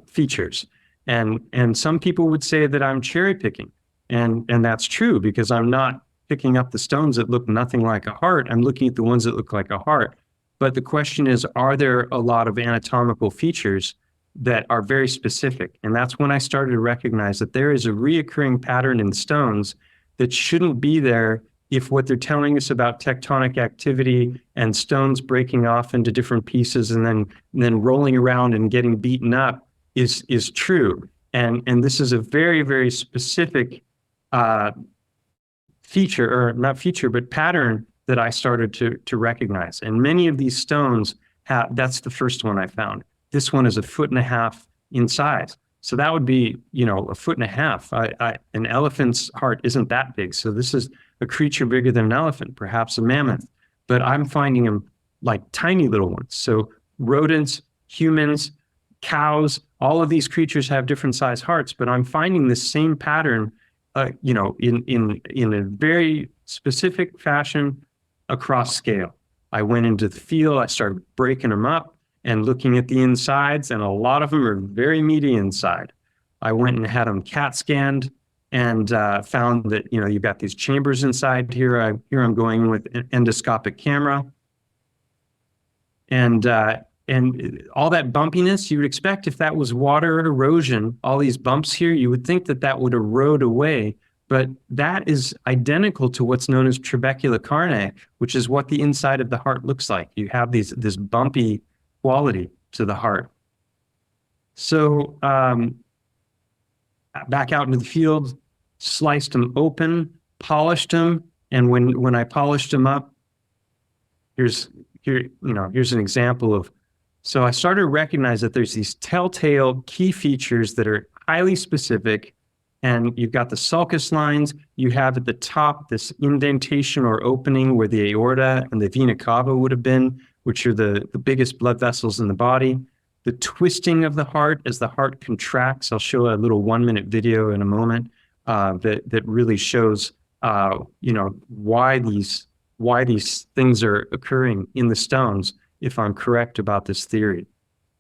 features. And some people would say that I'm cherry picking. And that's true, because I'm not picking up the stones that look nothing like a heart. I'm looking at the ones that look like a heart. But the question is, are there a lot of anatomical features that are very specific? And that's when I started to recognize that there is a reoccurring pattern in stones that shouldn't be there if what they're telling us about tectonic activity and stones breaking off into different pieces and then rolling around and getting beaten up is true. And this is a very, very specific feature, or not feature, but pattern that I started to recognize. And many of these stones that's the first one I found. This one is 1.5 feet in size. So that would be, 1.5 feet. An elephant's heart isn't that big. So this is a creature bigger than an elephant, perhaps a mammoth. But I'm finding them like tiny little ones. So rodents, humans, cows, all of these creatures have different size hearts, but I'm finding this same pattern, in a very specific fashion across scale. I went into the field, I started breaking them up and looking at the insides, and a lot of them are very meaty inside. I went and had them CAT scanned and found that, you've got these chambers inside here. I'm going with an endoscopic camera. And all that bumpiness, you would expect if that was water erosion, all these bumps here, you would think that would erode away. But that is identical to what's known as trabecular carne, which is what the inside of the heart looks like. You have this bumpy quality to the heart. So back out into the field, sliced them open, polished them, and when I polished them up, here's an example of. So I started to recognize that there's these telltale key features that are highly specific. And you've got the sulcus lines. You have at the top this indentation or opening where the aorta and the vena cava would have been, which are the biggest blood vessels in the body. The twisting of the heart as the heart contracts. I'll show a little 1-minute video in a moment that really shows why these things are occurring in the stones, if I'm correct about this theory.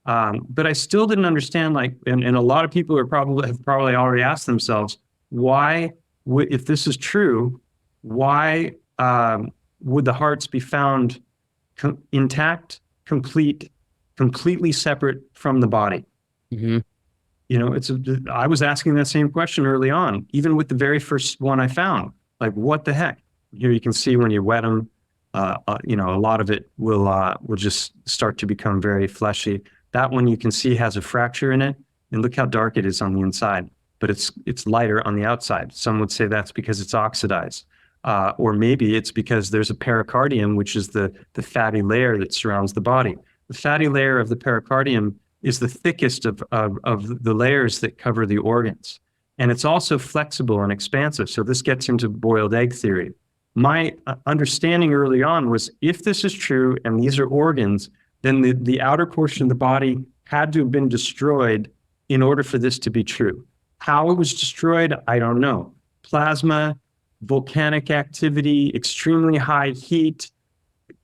But I still didn't understand, and a lot of people have probably already asked themselves, why, if this is true, why would the hearts be found intact, completely separate from the body? Mm-hmm. I was asking that same question early on, even with the very first one I found. Like, what the heck? Here you can see when you wet them, a lot of it will just start to become very fleshy. That one you can see has a fracture in it, and look how dark it is on the inside, but it's lighter on the outside. Some would say that's because it's oxidized, or maybe it's because there's a pericardium, which is the fatty layer that surrounds the body. The fatty layer of the pericardium is the thickest of the layers that cover the organs, and it's also flexible and expansive. So this gets into boiled egg theory. My understanding early on was, if this is true and these are organs, then the outer portion of the body had to have been destroyed in order for this to be true. How it was destroyed, I don't know. Plasma, volcanic activity, extremely high heat.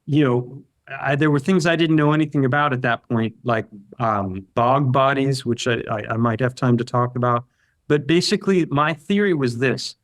There were things I didn't know anything about at that point, like bog bodies, which I might have time to talk about. But basically, my theory was this.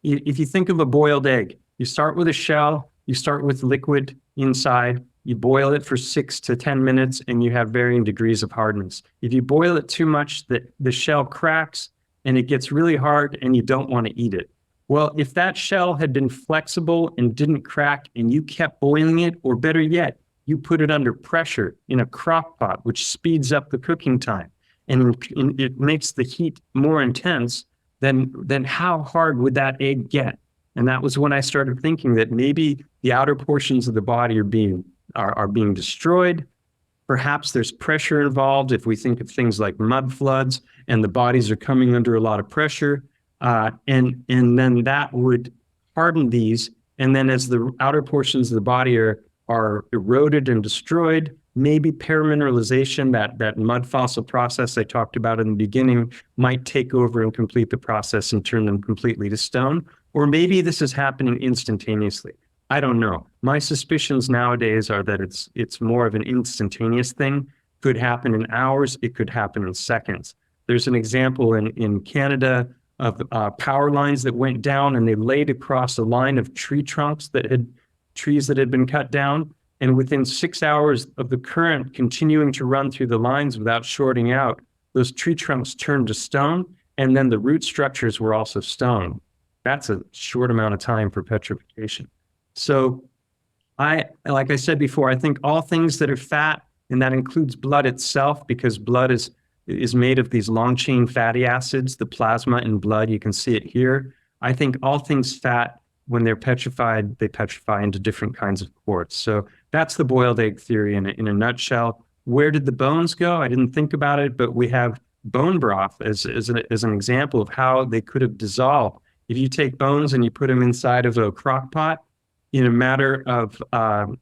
If you think of a boiled egg, you start with a shell, you start with liquid inside, you boil it for 6 to 10 minutes, and you have varying degrees of hardness. If you boil it too much, the shell cracks and it gets really hard and you don't want to eat it. Well, if that shell had been flexible and didn't crack and you kept boiling it, or better yet, you put it under pressure in a crock pot, which speeds up the cooking time and it makes the heat more intense, then how hard would that egg get? And that was when I started thinking that maybe the outer portions of the body are being destroyed. Perhaps there's pressure involved if we think of things like mud floods and the bodies are coming under a lot of pressure. And then that would harden these. And then as the outer portions of the body are eroded and destroyed, maybe paramineralization, that mud fossil process I talked about in the beginning, might take over and complete the process and turn them completely to stone. Or maybe this is happening instantaneously. I don't know. My suspicions nowadays are that it's more of an instantaneous thing. Could happen in hours. It could happen in seconds. There's an example in Canada of power lines that went down and they laid across a line of trees that had been cut down. And within 6 hours of the current continuing to run through the lines without shorting out, those tree trunks turned to stone, and then the root structures were also stone. That's a short amount of time for petrification. So like I said before, I think all things that are fat, and that includes blood itself, because blood is is made of these long chain fatty acids, the plasma in blood. You can see it here. I think all things fat, when they're petrified, they petrify into different kinds of quartz. So that's the boiled egg theory in a nutshell. Where did the bones go? I didn't think about it, but we have bone broth as an example of how they could have dissolved. If you take bones and you put them inside of a crock pot, in a matter of,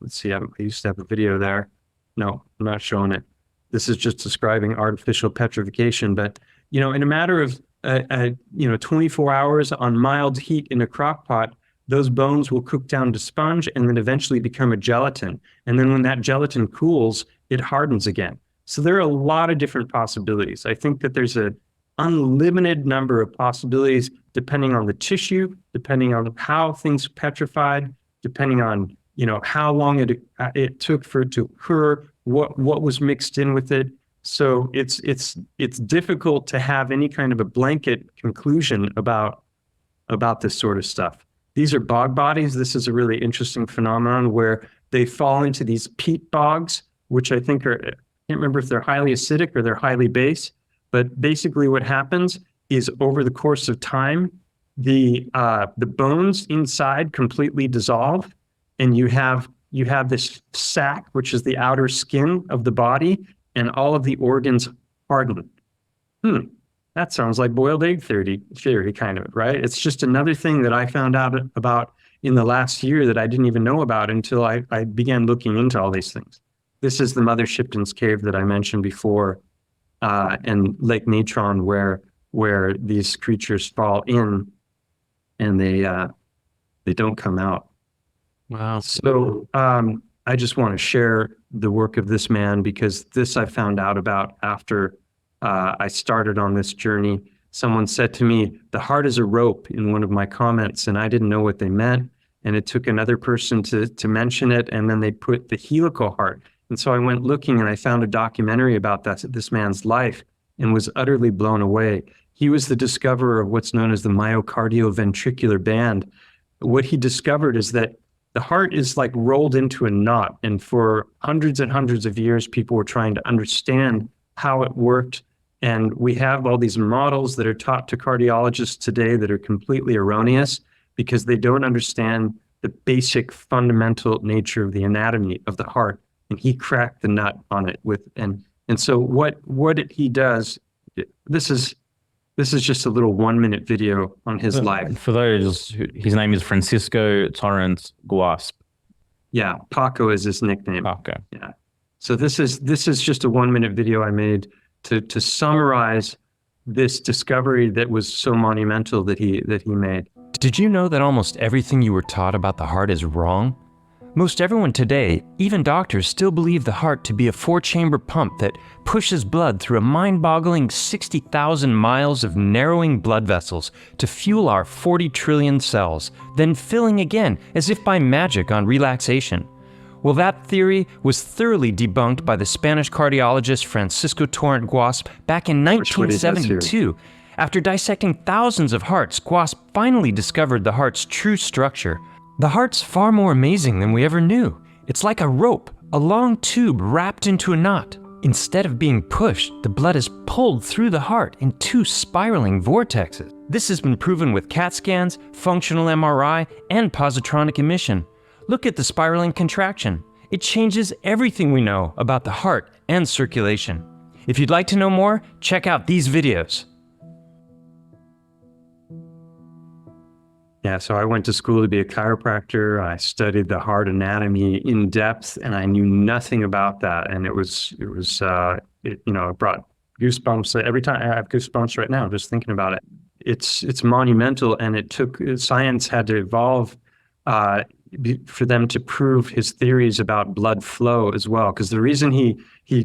let's see, I used to have a video there. No, I'm not showing it. This is just describing artificial petrification. But, in a matter of, 24 hours on mild heat in a crock pot, those bones will cook down to sponge and then eventually become a gelatin. And then when that gelatin cools, it hardens again. So there are a lot of different possibilities. I think that there's an unlimited number of possibilities depending on the tissue, depending on how things petrified, depending on how long it took for it to occur, what was mixed in with it. So it's difficult to have any kind of a blanket conclusion about this sort of stuff. These are bog bodies. This is a really interesting phenomenon where they fall into these peat bogs, which I think I can't remember if they're highly acidic or they're highly base. But basically what happens is over the course of time, the bones inside completely dissolve, and you have this sac, which is the outer skin of the body, and all of the organs harden. That sounds like boiled egg theory kind of, right? It's just another thing that I found out about in the last year that I didn't even know about until I began looking into all these things. This is the Mother Shipton's Cave that I mentioned before, and Lake Natron, where these creatures fall in and they don't come out. Wow. So I just want to share the work of this man, because this I found out about after I started on this journey. Someone said to me, the heart is a rope, in one of my comments, and I didn't know what they meant. And it took another person to mention it, and then they put the helical heart. And so I went looking, and I found a documentary about this man's life and was utterly blown away. He was the discoverer of what's known as the myocardioventricular band. What he discovered is that the heart is like rolled into a knot. And for hundreds and hundreds of years, people were trying to understand how it worked. And we have all these models that are taught to cardiologists today that are completely erroneous, because they don't understand the basic fundamental nature of the anatomy of the heart. And he cracked the nut on it and so what he does, this is just a little 1-minute video on his life. For those, his name is Francisco Torrance Guasp. Yeah, Paco is his nickname. Okay. Yeah. So this is just a 1-minute video I made to summarize this discovery that was so monumental that he made. Did you know that almost everything you were taught about the heart is wrong? Most everyone today, even doctors, still believe the heart to be a 4-chamber pump that pushes blood through a mind-boggling 60,000 miles of narrowing blood vessels to fuel our 40 trillion cells, then filling again as if by magic on relaxation. Well, that theory was thoroughly debunked by the Spanish cardiologist Francisco Torrance Guasp back in 1972. After dissecting thousands of hearts, Guasp finally discovered the heart's true structure. The heart's far more amazing than we ever knew. It's like a rope, a long tube wrapped into a knot. Instead of being pushed, the blood is pulled through the heart in 2 spiraling vortexes. This has been proven with CAT scans, functional MRI, and positronic emission. Look at the spiraling contraction. It changes everything we know about the heart and circulation. If you'd like to know more, check out these videos. Yeah, so I went to school to be a chiropractor. I studied the heart anatomy in depth, and I knew nothing about that. And it brought goosebumps. Every time I have goosebumps right now, just thinking about it. It's monumental, and science had to evolve for them to prove his theories about blood flow as well. Because the reason he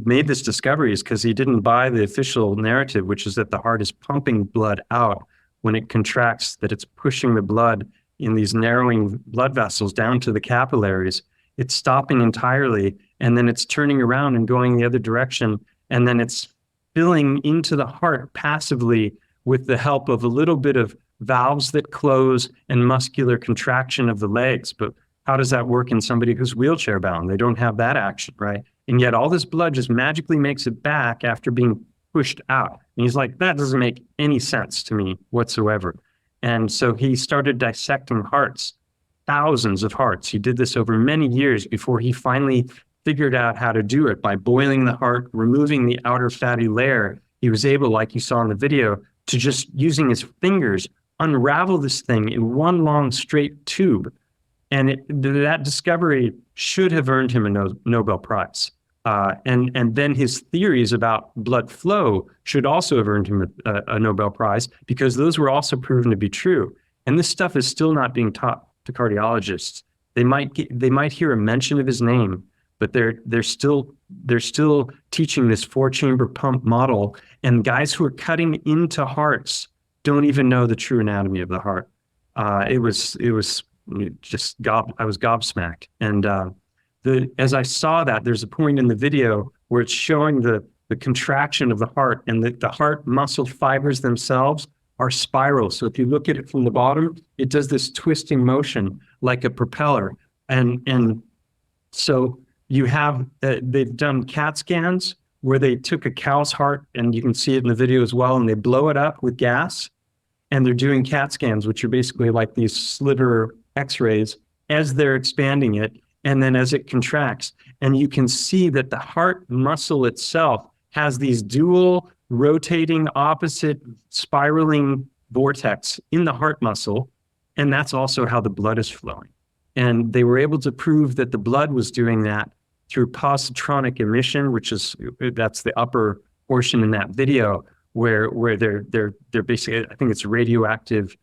made this discovery is because he didn't buy the official narrative, which is that the heart is pumping blood out. When it contracts, that it's pushing the blood in these narrowing blood vessels down to the capillaries. It's stopping entirely, and then it's turning around and going the other direction, and then it's filling into the heart passively with the help of a little bit of valves that close and muscular contraction of the legs. But how does that work in somebody who's wheelchair bound? They don't have that action, right? And yet all this blood just magically makes it back after being pushed out. And he's like, that doesn't make any sense to me whatsoever. And so he started dissecting hearts, thousands of hearts. He did this over many years before he finally figured out how to do it by boiling the heart, removing the outer fatty layer. He was able, like you saw in the video, to just using his fingers unravel this thing in one long straight tube. And that discovery should have earned him a Nobel Prize. And then his theories about blood flow should also have earned him a Nobel Prize, because those were also proven to be true. And this stuff is still not being taught to cardiologists. They might hear a mention of his name, but they're still teaching this 4-chamber pump model, and guys who are cutting into hearts don't even know the true anatomy of the heart. I was gobsmacked. And as I saw that, there's a point in the video where it's showing the contraction of the heart, and the heart muscle fibers themselves are spiral. So if you look at it from the bottom, it does this twisting motion like a propeller. And so you have, they've done CAT scans where they took a cow's heart, and you can see it in the video as well, and they blow it up with gas. And they're doing CAT scans, which are basically like these sliver X-rays as they're expanding it, and then as it contracts. And you can see that the heart muscle itself has these dual rotating opposite spiraling vortex in the heart muscle. And that's also how the blood is flowing. And they were able to prove that the blood was doing that through positronic emission, that's the upper portion in that video, where they're basically, I think it's radioactive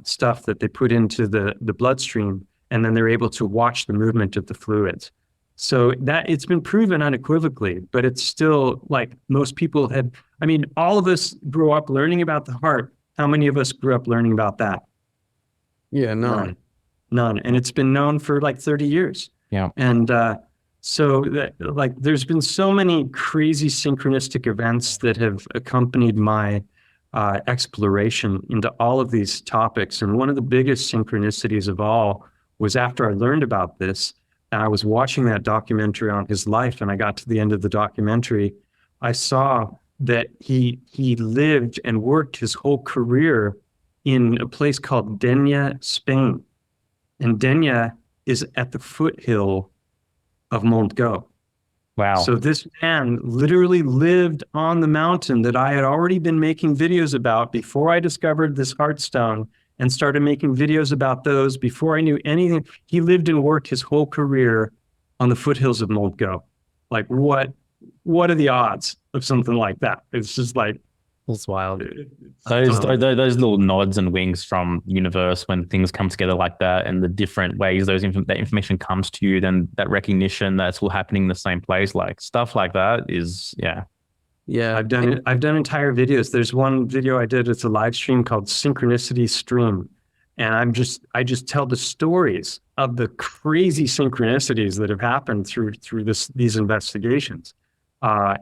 stuff that they put into the bloodstream, and then they're able to watch the movement of the fluids. So that it's been proven unequivocally, but it's still like most people have. I mean, all of us grew up learning about the heart. How many of us grew up learning about that? Yeah, none. And it's been known for like 30 years. Yeah. And there's been so many crazy synchronistic events that have accompanied my exploration into all of these topics. And one of the biggest synchronicities of all was after I learned about this, and I was watching that documentary on his life, and I got to the end of the documentary, I saw that he lived and worked his whole career in a place called Denia, Spain. And Denia is at the foothill of Montgo. Wow. So this man literally lived on the mountain that I had already been making videos about before I discovered this heartstone, and started making videos about those before I knew anything. He lived and worked his whole career on the foothills of Montgo. Like, what are the odds of something like that? It's just like, It's wild. Those little nods and winks from the universe when things come together like that, and the different ways that information comes to you, then that recognition that it's all happening in the same place, like stuff like that is, yeah. Yeah. I've done entire videos. There's one video I did, it's a live stream called Synchronicity Stream. And I just tell the stories of the crazy synchronicities that have happened through these investigations.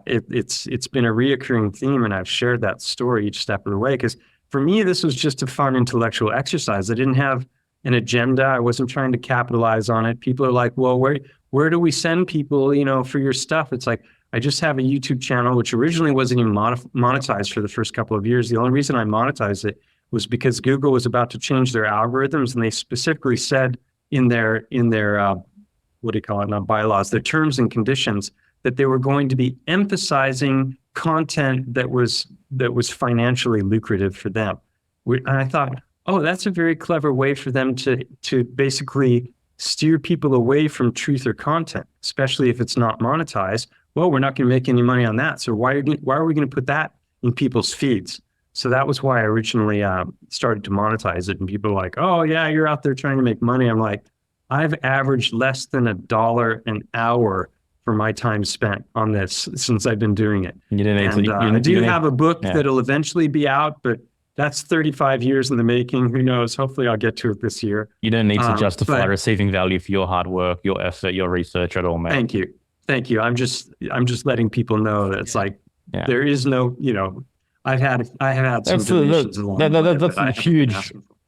It's been a reoccurring theme, and I've shared that story each step of the way, because for me, this was just a fun intellectual exercise. I didn't have an agenda. I wasn't trying to capitalize on it. People are like, well, where do we send people, for your stuff? It's like, I just have a YouTube channel, which originally wasn't even monetized for the first couple of years. The only reason I monetized it was because Google was about to change their algorithms, and they specifically said in their what do you call it, not bylaws, their terms and conditions, that they were going to be emphasizing content that was financially lucrative for them. And I thought, oh, that's a very clever way for them to basically steer people away from truth or content, especially if it's not monetized. Well, we're not going to make any money on that. So why are we going to put that in people's feeds? So that was why I originally started to monetize it. And people are like, oh yeah, you're out there trying to make money. I'm like, I've averaged less than $1 an hour for my time spent on this since I've been doing it. I do have a book that'll eventually be out, but that's 35 years in the making. Who knows? Hopefully I'll get to it this year. You don't need to justify receiving value for your hard work, your effort, your research at all, man. Thank you. I'm just letting people know that it's like, there is no, I have had some donations along the way, that's a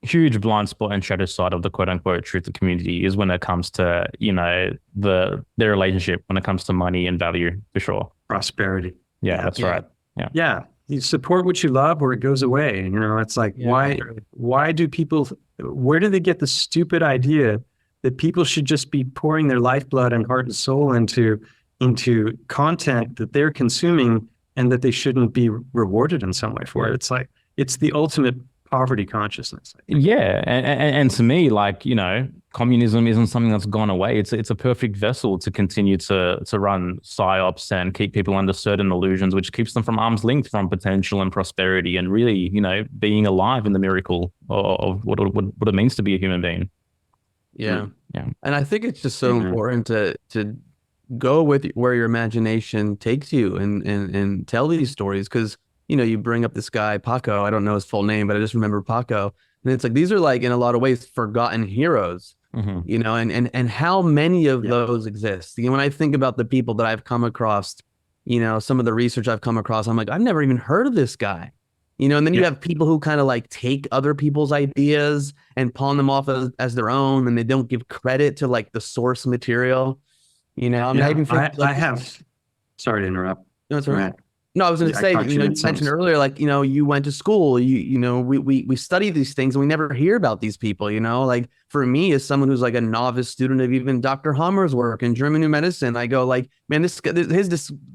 huge blind spot and shadow side of the quote unquote truth community is when it comes to, their relationship, when it comes to money and value, for sure. Prosperity. Yeah, that's right. Yeah. You support what you love or it goes away. You know, it's like, why do people, where do they get the stupid idea that people should just be pouring their lifeblood and heart and soul into content that they're consuming and that they shouldn't be rewarded in some way for it? It's like, it's the ultimate poverty consciousness. Yeah, and to me, like, you know, communism isn't something that's gone away. It's a perfect vessel to continue to run psyops and keep people under certain illusions, which keeps them from arm's length from potential and prosperity, and really, you know, being alive in the miracle of what it means to be a human being. Yeah. Yeah. And I think it's just so important to go with where your imagination takes you and tell these stories, because, you know, you bring up this guy Paco. I don't know his full name, but I just remember Paco. And it's like, these are like, in a lot of ways, forgotten heroes, you know, and how many of those exist. You know, when I think about the people that I've come across, you know, some of the research I've come across, I'm like, I've never even heard of this guy, you know. And then you have people who kind of like take other people's ideas and pawn them off as their own, and they don't give credit to like the source material, you know. I mean, I even think I have, sorry to interrupt. No, it's all right. No, I was going to say, you know, you mentioned earlier, like, you know, you went to school, you know, we study these things and we never hear about these people, you know. Like, for me, as someone who's like a novice student of even Dr. Hammer's work in German New Medicine, I go like, man, his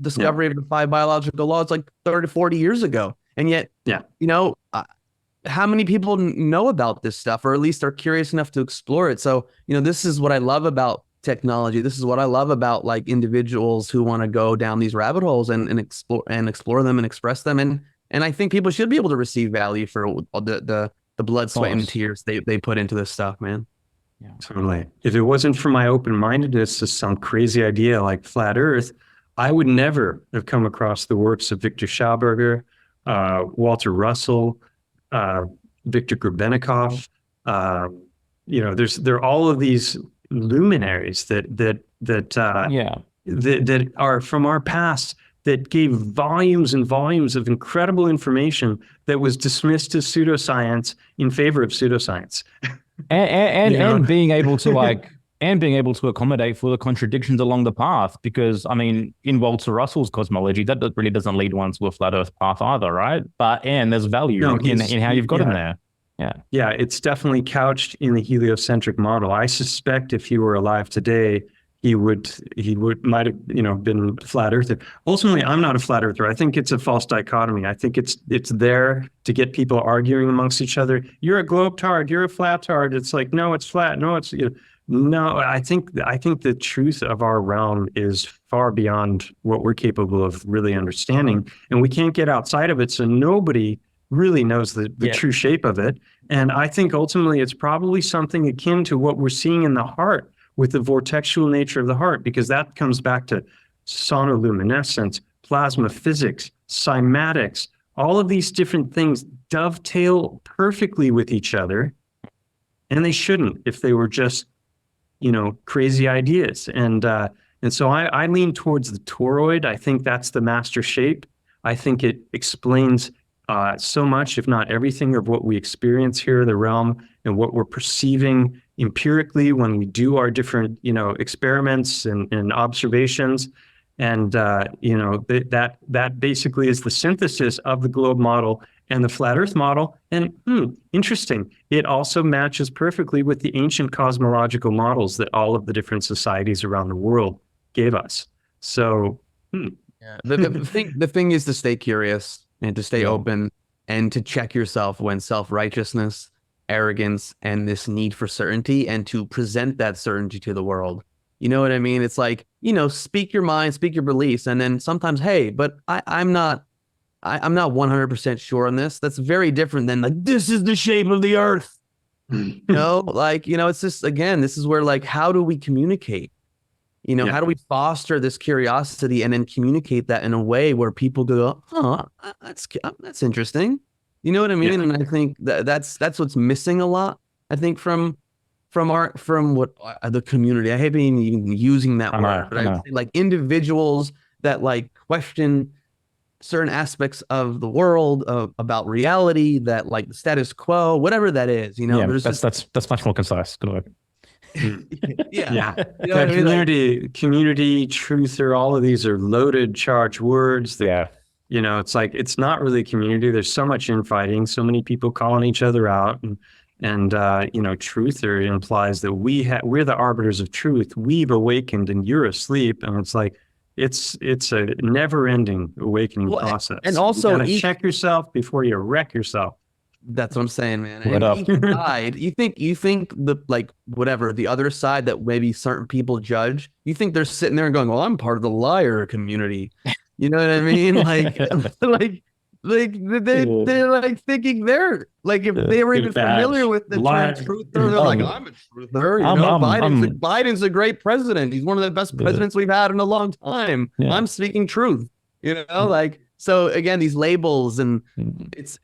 discovery of the 5 biological laws like 30 to 40 years ago. And yet, you know, how many people know about this stuff, or at least are curious enough to explore it? So, you know, this is what I love about technology. This is what I love about like individuals who want to go down these rabbit holes and explore them and express them. And I think people should be able to receive value for the blood, sweat, and tears they put into this stuff, man. Yeah, totally. If it wasn't for my open-mindedness to some crazy idea like flat Earth, I would never have come across the works of Victor Schauberger, Walter Russell, Viktor Grebennikov. You know, there are all of these luminaries that are from our past, that gave volumes and volumes of incredible information that was dismissed as pseudoscience in favor of pseudoscience. And being able to accommodate for the contradictions along the path, because I mean, in Walter Russell's cosmology, that really doesn't lead one to a flat Earth path either, right? But there's value in how you've got in there. Yeah, it's definitely couched in the heliocentric model. I suspect if he were alive today, he might have, you know, been flat earther. Ultimately, I'm not a flat earther. I think it's a false dichotomy. I think it's there to get people arguing amongst each other. You're a globetard, you're a flat-tard. It's like, no, it's flat. No, it's, you know, no. I think the truth of our realm is far beyond what we're capable of really understanding, and we can't get outside of it. So nobody really knows the true shape of it. And I think ultimately it's probably something akin to what we're seeing in the heart with the vortexual nature of the heart, because that comes back to sonoluminescence, plasma physics, cymatics. All of these different things dovetail perfectly with each other, and they shouldn't if they were just, you know, crazy ideas. And so I lean towards the toroid. I think that's the master shape. I think it explains so much, if not everything, of what we experience here in the realm and what we're perceiving empirically when we do our different, you know, experiments and observations. And, you know, that basically is the synthesis of the globe model and the flat Earth model. And interesting, it also matches perfectly with the ancient cosmological models that all of the different societies around the world gave us. So, the thing is to stay curious and to stay open and to check yourself when self-righteousness, arrogance, and this need for certainty, and to present that certainty to the world. You know what I mean? It's like, you know, speak your mind, speak your beliefs, and then sometimes, hey, but I'm not 100% sure on this. That's very different than like, this is the shape of the Earth. You know, like, you know, it's just, again, this is where like, how do we communicate? You know, how do we foster this curiosity and then communicate that in a way where people go, oh, that's interesting. You know what I mean? Yeah. And I think that's what's missing a lot. I think from what the community. I hate even using that word, but I would say like individuals that like question certain aspects of the world, about reality, that like the status quo, whatever that is. You know, that's much more concise. Good work. Yeah. You know, community, truther, all of these are loaded, charged words that You know, it's like, it's not really a community. There's so much infighting, so many people calling each other out. And you know, truther implies that we're the arbiters of truth. We've awakened and you're asleep. And it's like, it's a never ending awakening process. And also you gotta check yourself before you wreck yourself. That's what I'm saying, man. What up? Each side, you think the, like, whatever, the other side that maybe certain people judge, you think they're sitting there and going, well, I'm part of the liar community. You know what I mean? They're like thinking they're like, if they were even familiar with the term truther, they're like, I'm a truther. You know, Biden's a great president. He's one of the best presidents we've had in a long time. Yeah. I'm speaking truth. You know, like, so again, these labels, and it's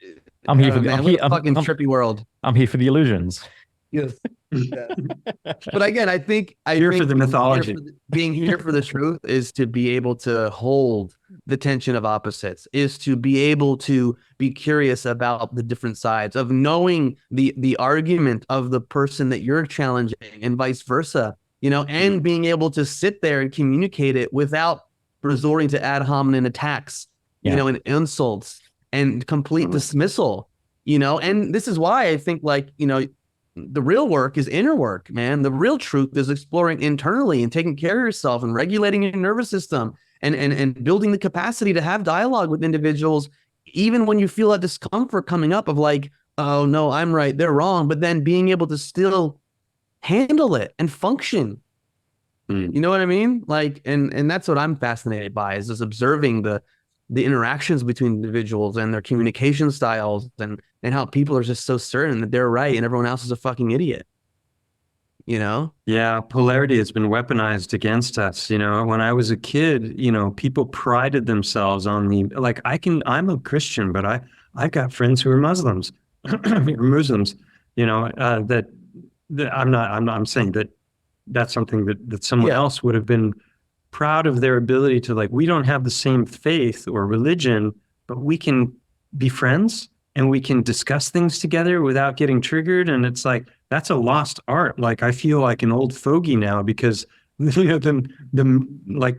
I'm here for fucking trippy world. I'm here for the illusions. Yes. But again, I think for the mythology. Being here for the truth is to be able to hold the tension of opposites, is to be able to be curious about the different sides, of knowing the argument of the person that you're challenging, and vice versa, you know, and being able to sit there and communicate it without resorting to ad hominem attacks, you know, and insults and complete dismissal, you know. And this is why I think, like, you know, the real work is inner work, man. The real truth is exploring internally and taking care of yourself and regulating your nervous system and building the capacity to have dialogue with individuals, even when you feel that discomfort coming up of like, oh no, I'm right, they're wrong, but then being able to still handle it and function. You know what I mean? Like, and that's what I'm fascinated by, is just observing the interactions between individuals and their communication styles, and how people are just so certain that they're right and everyone else is a fucking idiot. You know? Yeah, polarity has been weaponized against us. You know, when I was a kid, you know, people prided themselves on the, like, I'm a Christian, but I've got friends who are Muslims, Muslims, you know, I'm saying that that's something that someone else would have been proud of, their ability to, like, we don't have the same faith or religion, but we can be friends and we can discuss things together without getting triggered. And it's like, that's a lost art. Like, I feel like an old fogey now, because you know, like,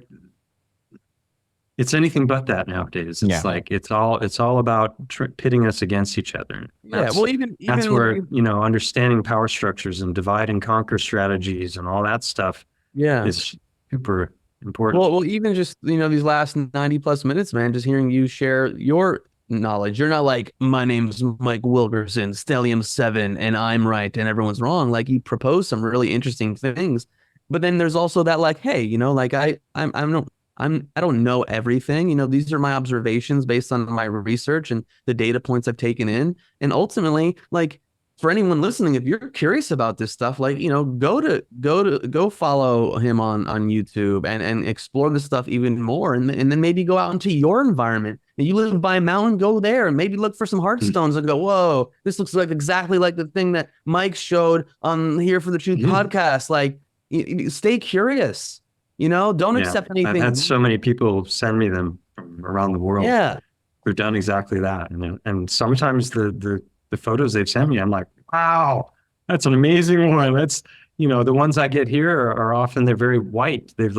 it's anything but that nowadays. It's like, it's all about pitting us against each other. Well, even that's where, you know, understanding power structures and divide and conquer strategies and all that stuff is super important. Well, even just, you know, these last 90 plus minutes, man, just hearing you share your knowledge. You're not like, my name's Mike Wilkerson, Stellium 7, and I'm right and everyone's wrong. Like, you propose some really interesting things, but then there's also that, like, hey, you know, like, I don't know everything. You know, these are my observations based on my research and the data points I've taken in. And ultimately, like, for anyone listening, if you're curious about this stuff, like, you know, go follow him on YouTube and explore this stuff even more. And then maybe go out into your environment. And you live by a mountain, go there and maybe look for some heartstones and go, whoa, this looks like exactly like the thing that Mike showed on Here for the Truth podcast. Like, stay curious, you know, don't accept anything. I've had so many people send me them from around the world. Yeah. Who've done exactly that. And sometimes the photos they've sent me, I'm like, wow, that's an amazing one. That's, you know, the ones I get here are often, they're very white. They've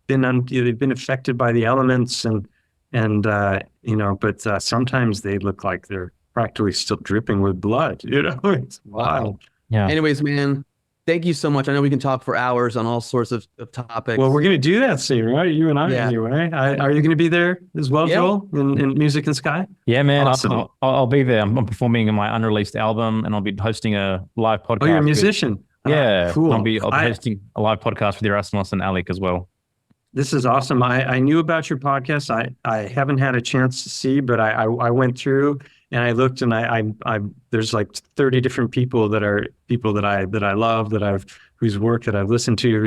been affected by the elements and you know, but sometimes they look like they're practically still dripping with blood. You know, it's wild. Yeah. Anyways, man, thank you so much. I know we can talk for hours on all sorts of topics. Well, we're going to do that soon, right? You and I, anyway. Are you going to be there as well, Joel, in Music and Sky? Yeah, man. Awesome. I'll be there. I'm performing my unreleased album, and I'll be hosting a live podcast. Oh, you're a musician. Yeah. Cool. I'll be hosting a live podcast with Yerasimos and Alec as well. This is awesome. I knew about your podcast. I haven't had a chance to see, but I went through and I looked, and I there's like 30 different people that I love, whose work that I've listened to, who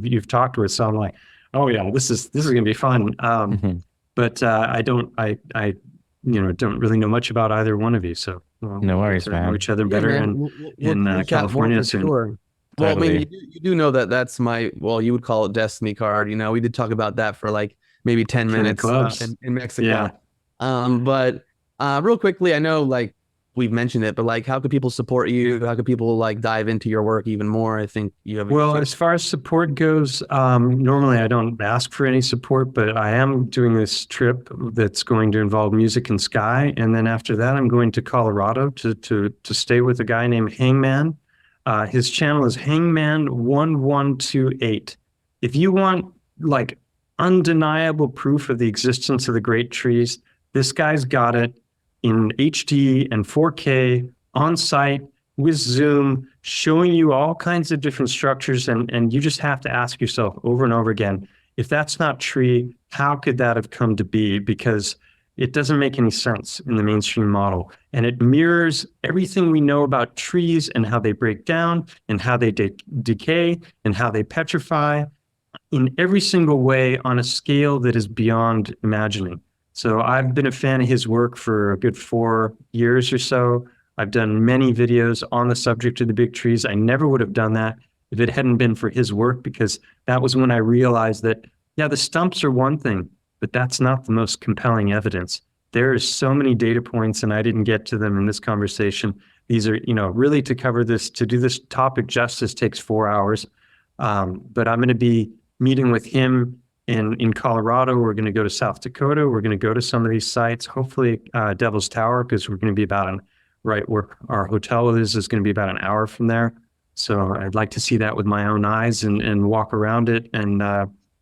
you've talked with. So I'm like, oh yeah, this is gonna be fun. But I don't really know much about either one of you. So no worries, man. Know each other better in California soon. Sure. Well, I mean, you do know that's my, well, you would call it destiny card. You know, we did talk about that for like maybe 10 minutes clubs. In Mexico. But real quickly, I know, like, we've mentioned it, but like, how could people support you? How could people like dive into your work even more? I think you have. Well, as far as support goes, normally I don't ask for any support, but I am doing this trip that's going to involve music and sky, and then after that, I'm going to Colorado to stay with a guy named Hangman. His channel is Hangman1128. If you want like undeniable proof of the existence of the great trees, this guy's got it in HD and 4K on site with Zoom, showing you all kinds of different structures. And you just have to ask yourself over and over again, if that's not tree, how could that have come to be? Because it doesn't make any sense in the mainstream model. And it mirrors everything we know about trees and how they break down and how they decay and how they petrify in every single way on a scale that is beyond imagining. So I've been a fan of his work for a good 4 years or so. I've done many videos on the subject of the big trees. I never would have done that if it hadn't been for his work, because that was when I realized that, yeah, the stumps are one thing, but that's not the most compelling evidence. There are so many data points, and I didn't get to them in this conversation. These are, really to cover this, to do this topic justice takes 4 hours. But I'm going to be meeting with him in Colorado. We're going to go to South Dakota. We're going to go to some of these sites, hopefully Devil's Tower, because we're going to be right where our hotel is going to be about an hour from there. So I'd like to see that with my own eyes and walk around it and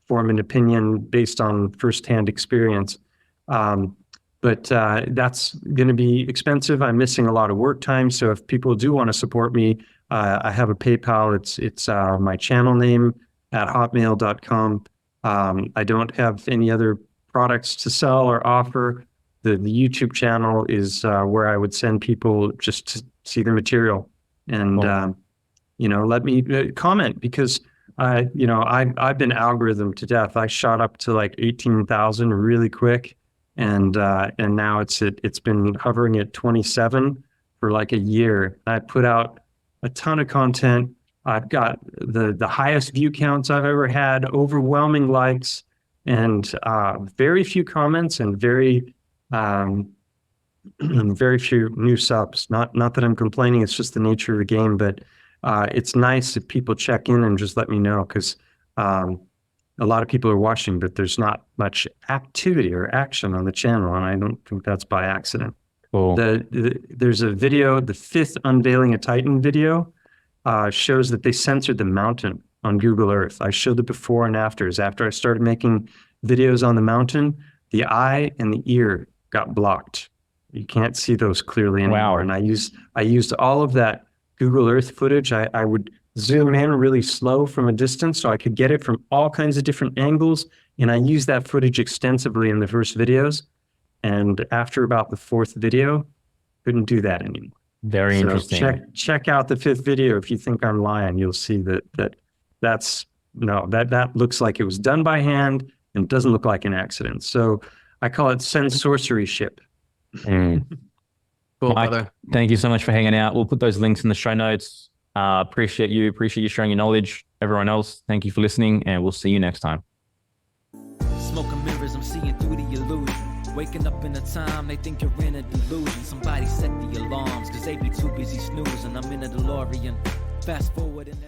form an opinion based on firsthand experience. But that's going to be expensive. I'm missing a lot of work time. So if people do want to support me, I have a PayPal. It's my channel name at hotmail.com. I don't have any other products to sell or offer. The YouTube channel is where I would send people just to see the material. And, let me comment, because I've been algorithmed to death. I shot up to like 18,000 really quick. And now it's been hovering at 27 for like a year. I put out a ton of content. I've got the highest view counts I've ever had, overwhelming likes, and very few comments and very few new subs. Not that I'm complaining, it's just the nature of the game, but it's nice if people check in and just let me know, because a lot of people are watching, but there's not much activity or action on the channel, and I don't think that's by accident. Cool. There's a video, the 5th Unveiling a Titan video, shows that they censored the mountain on Google Earth. I showed the before and afters. After I started making videos on the mountain, the eye and the ear got blocked. You can't see those clearly anymore. Wow. And I used all of that Google Earth footage. I would zoom in really slow from a distance so I could get it from all kinds of different angles. And I used that footage extensively in the first videos. And after about the 4th video, couldn't do that anymore. Very interesting. Check out the 5th video. If you think I'm lying, you'll see that looks like it was done by hand and doesn't look like an accident. So I call it Censorship. Mm. Cool, Mike, brother. thank you so much for hanging out. We'll put those links in the show notes. Appreciate you sharing your knowledge. Everyone else, thank you for listening, and we'll see you next time. Smoking mirrors, I'm seeing through the illusion. Waking up in a time they think you're in a delusion. Somebody set the alarms, cause they be too busy snoozing. I'm in a DeLorean. Fast forward and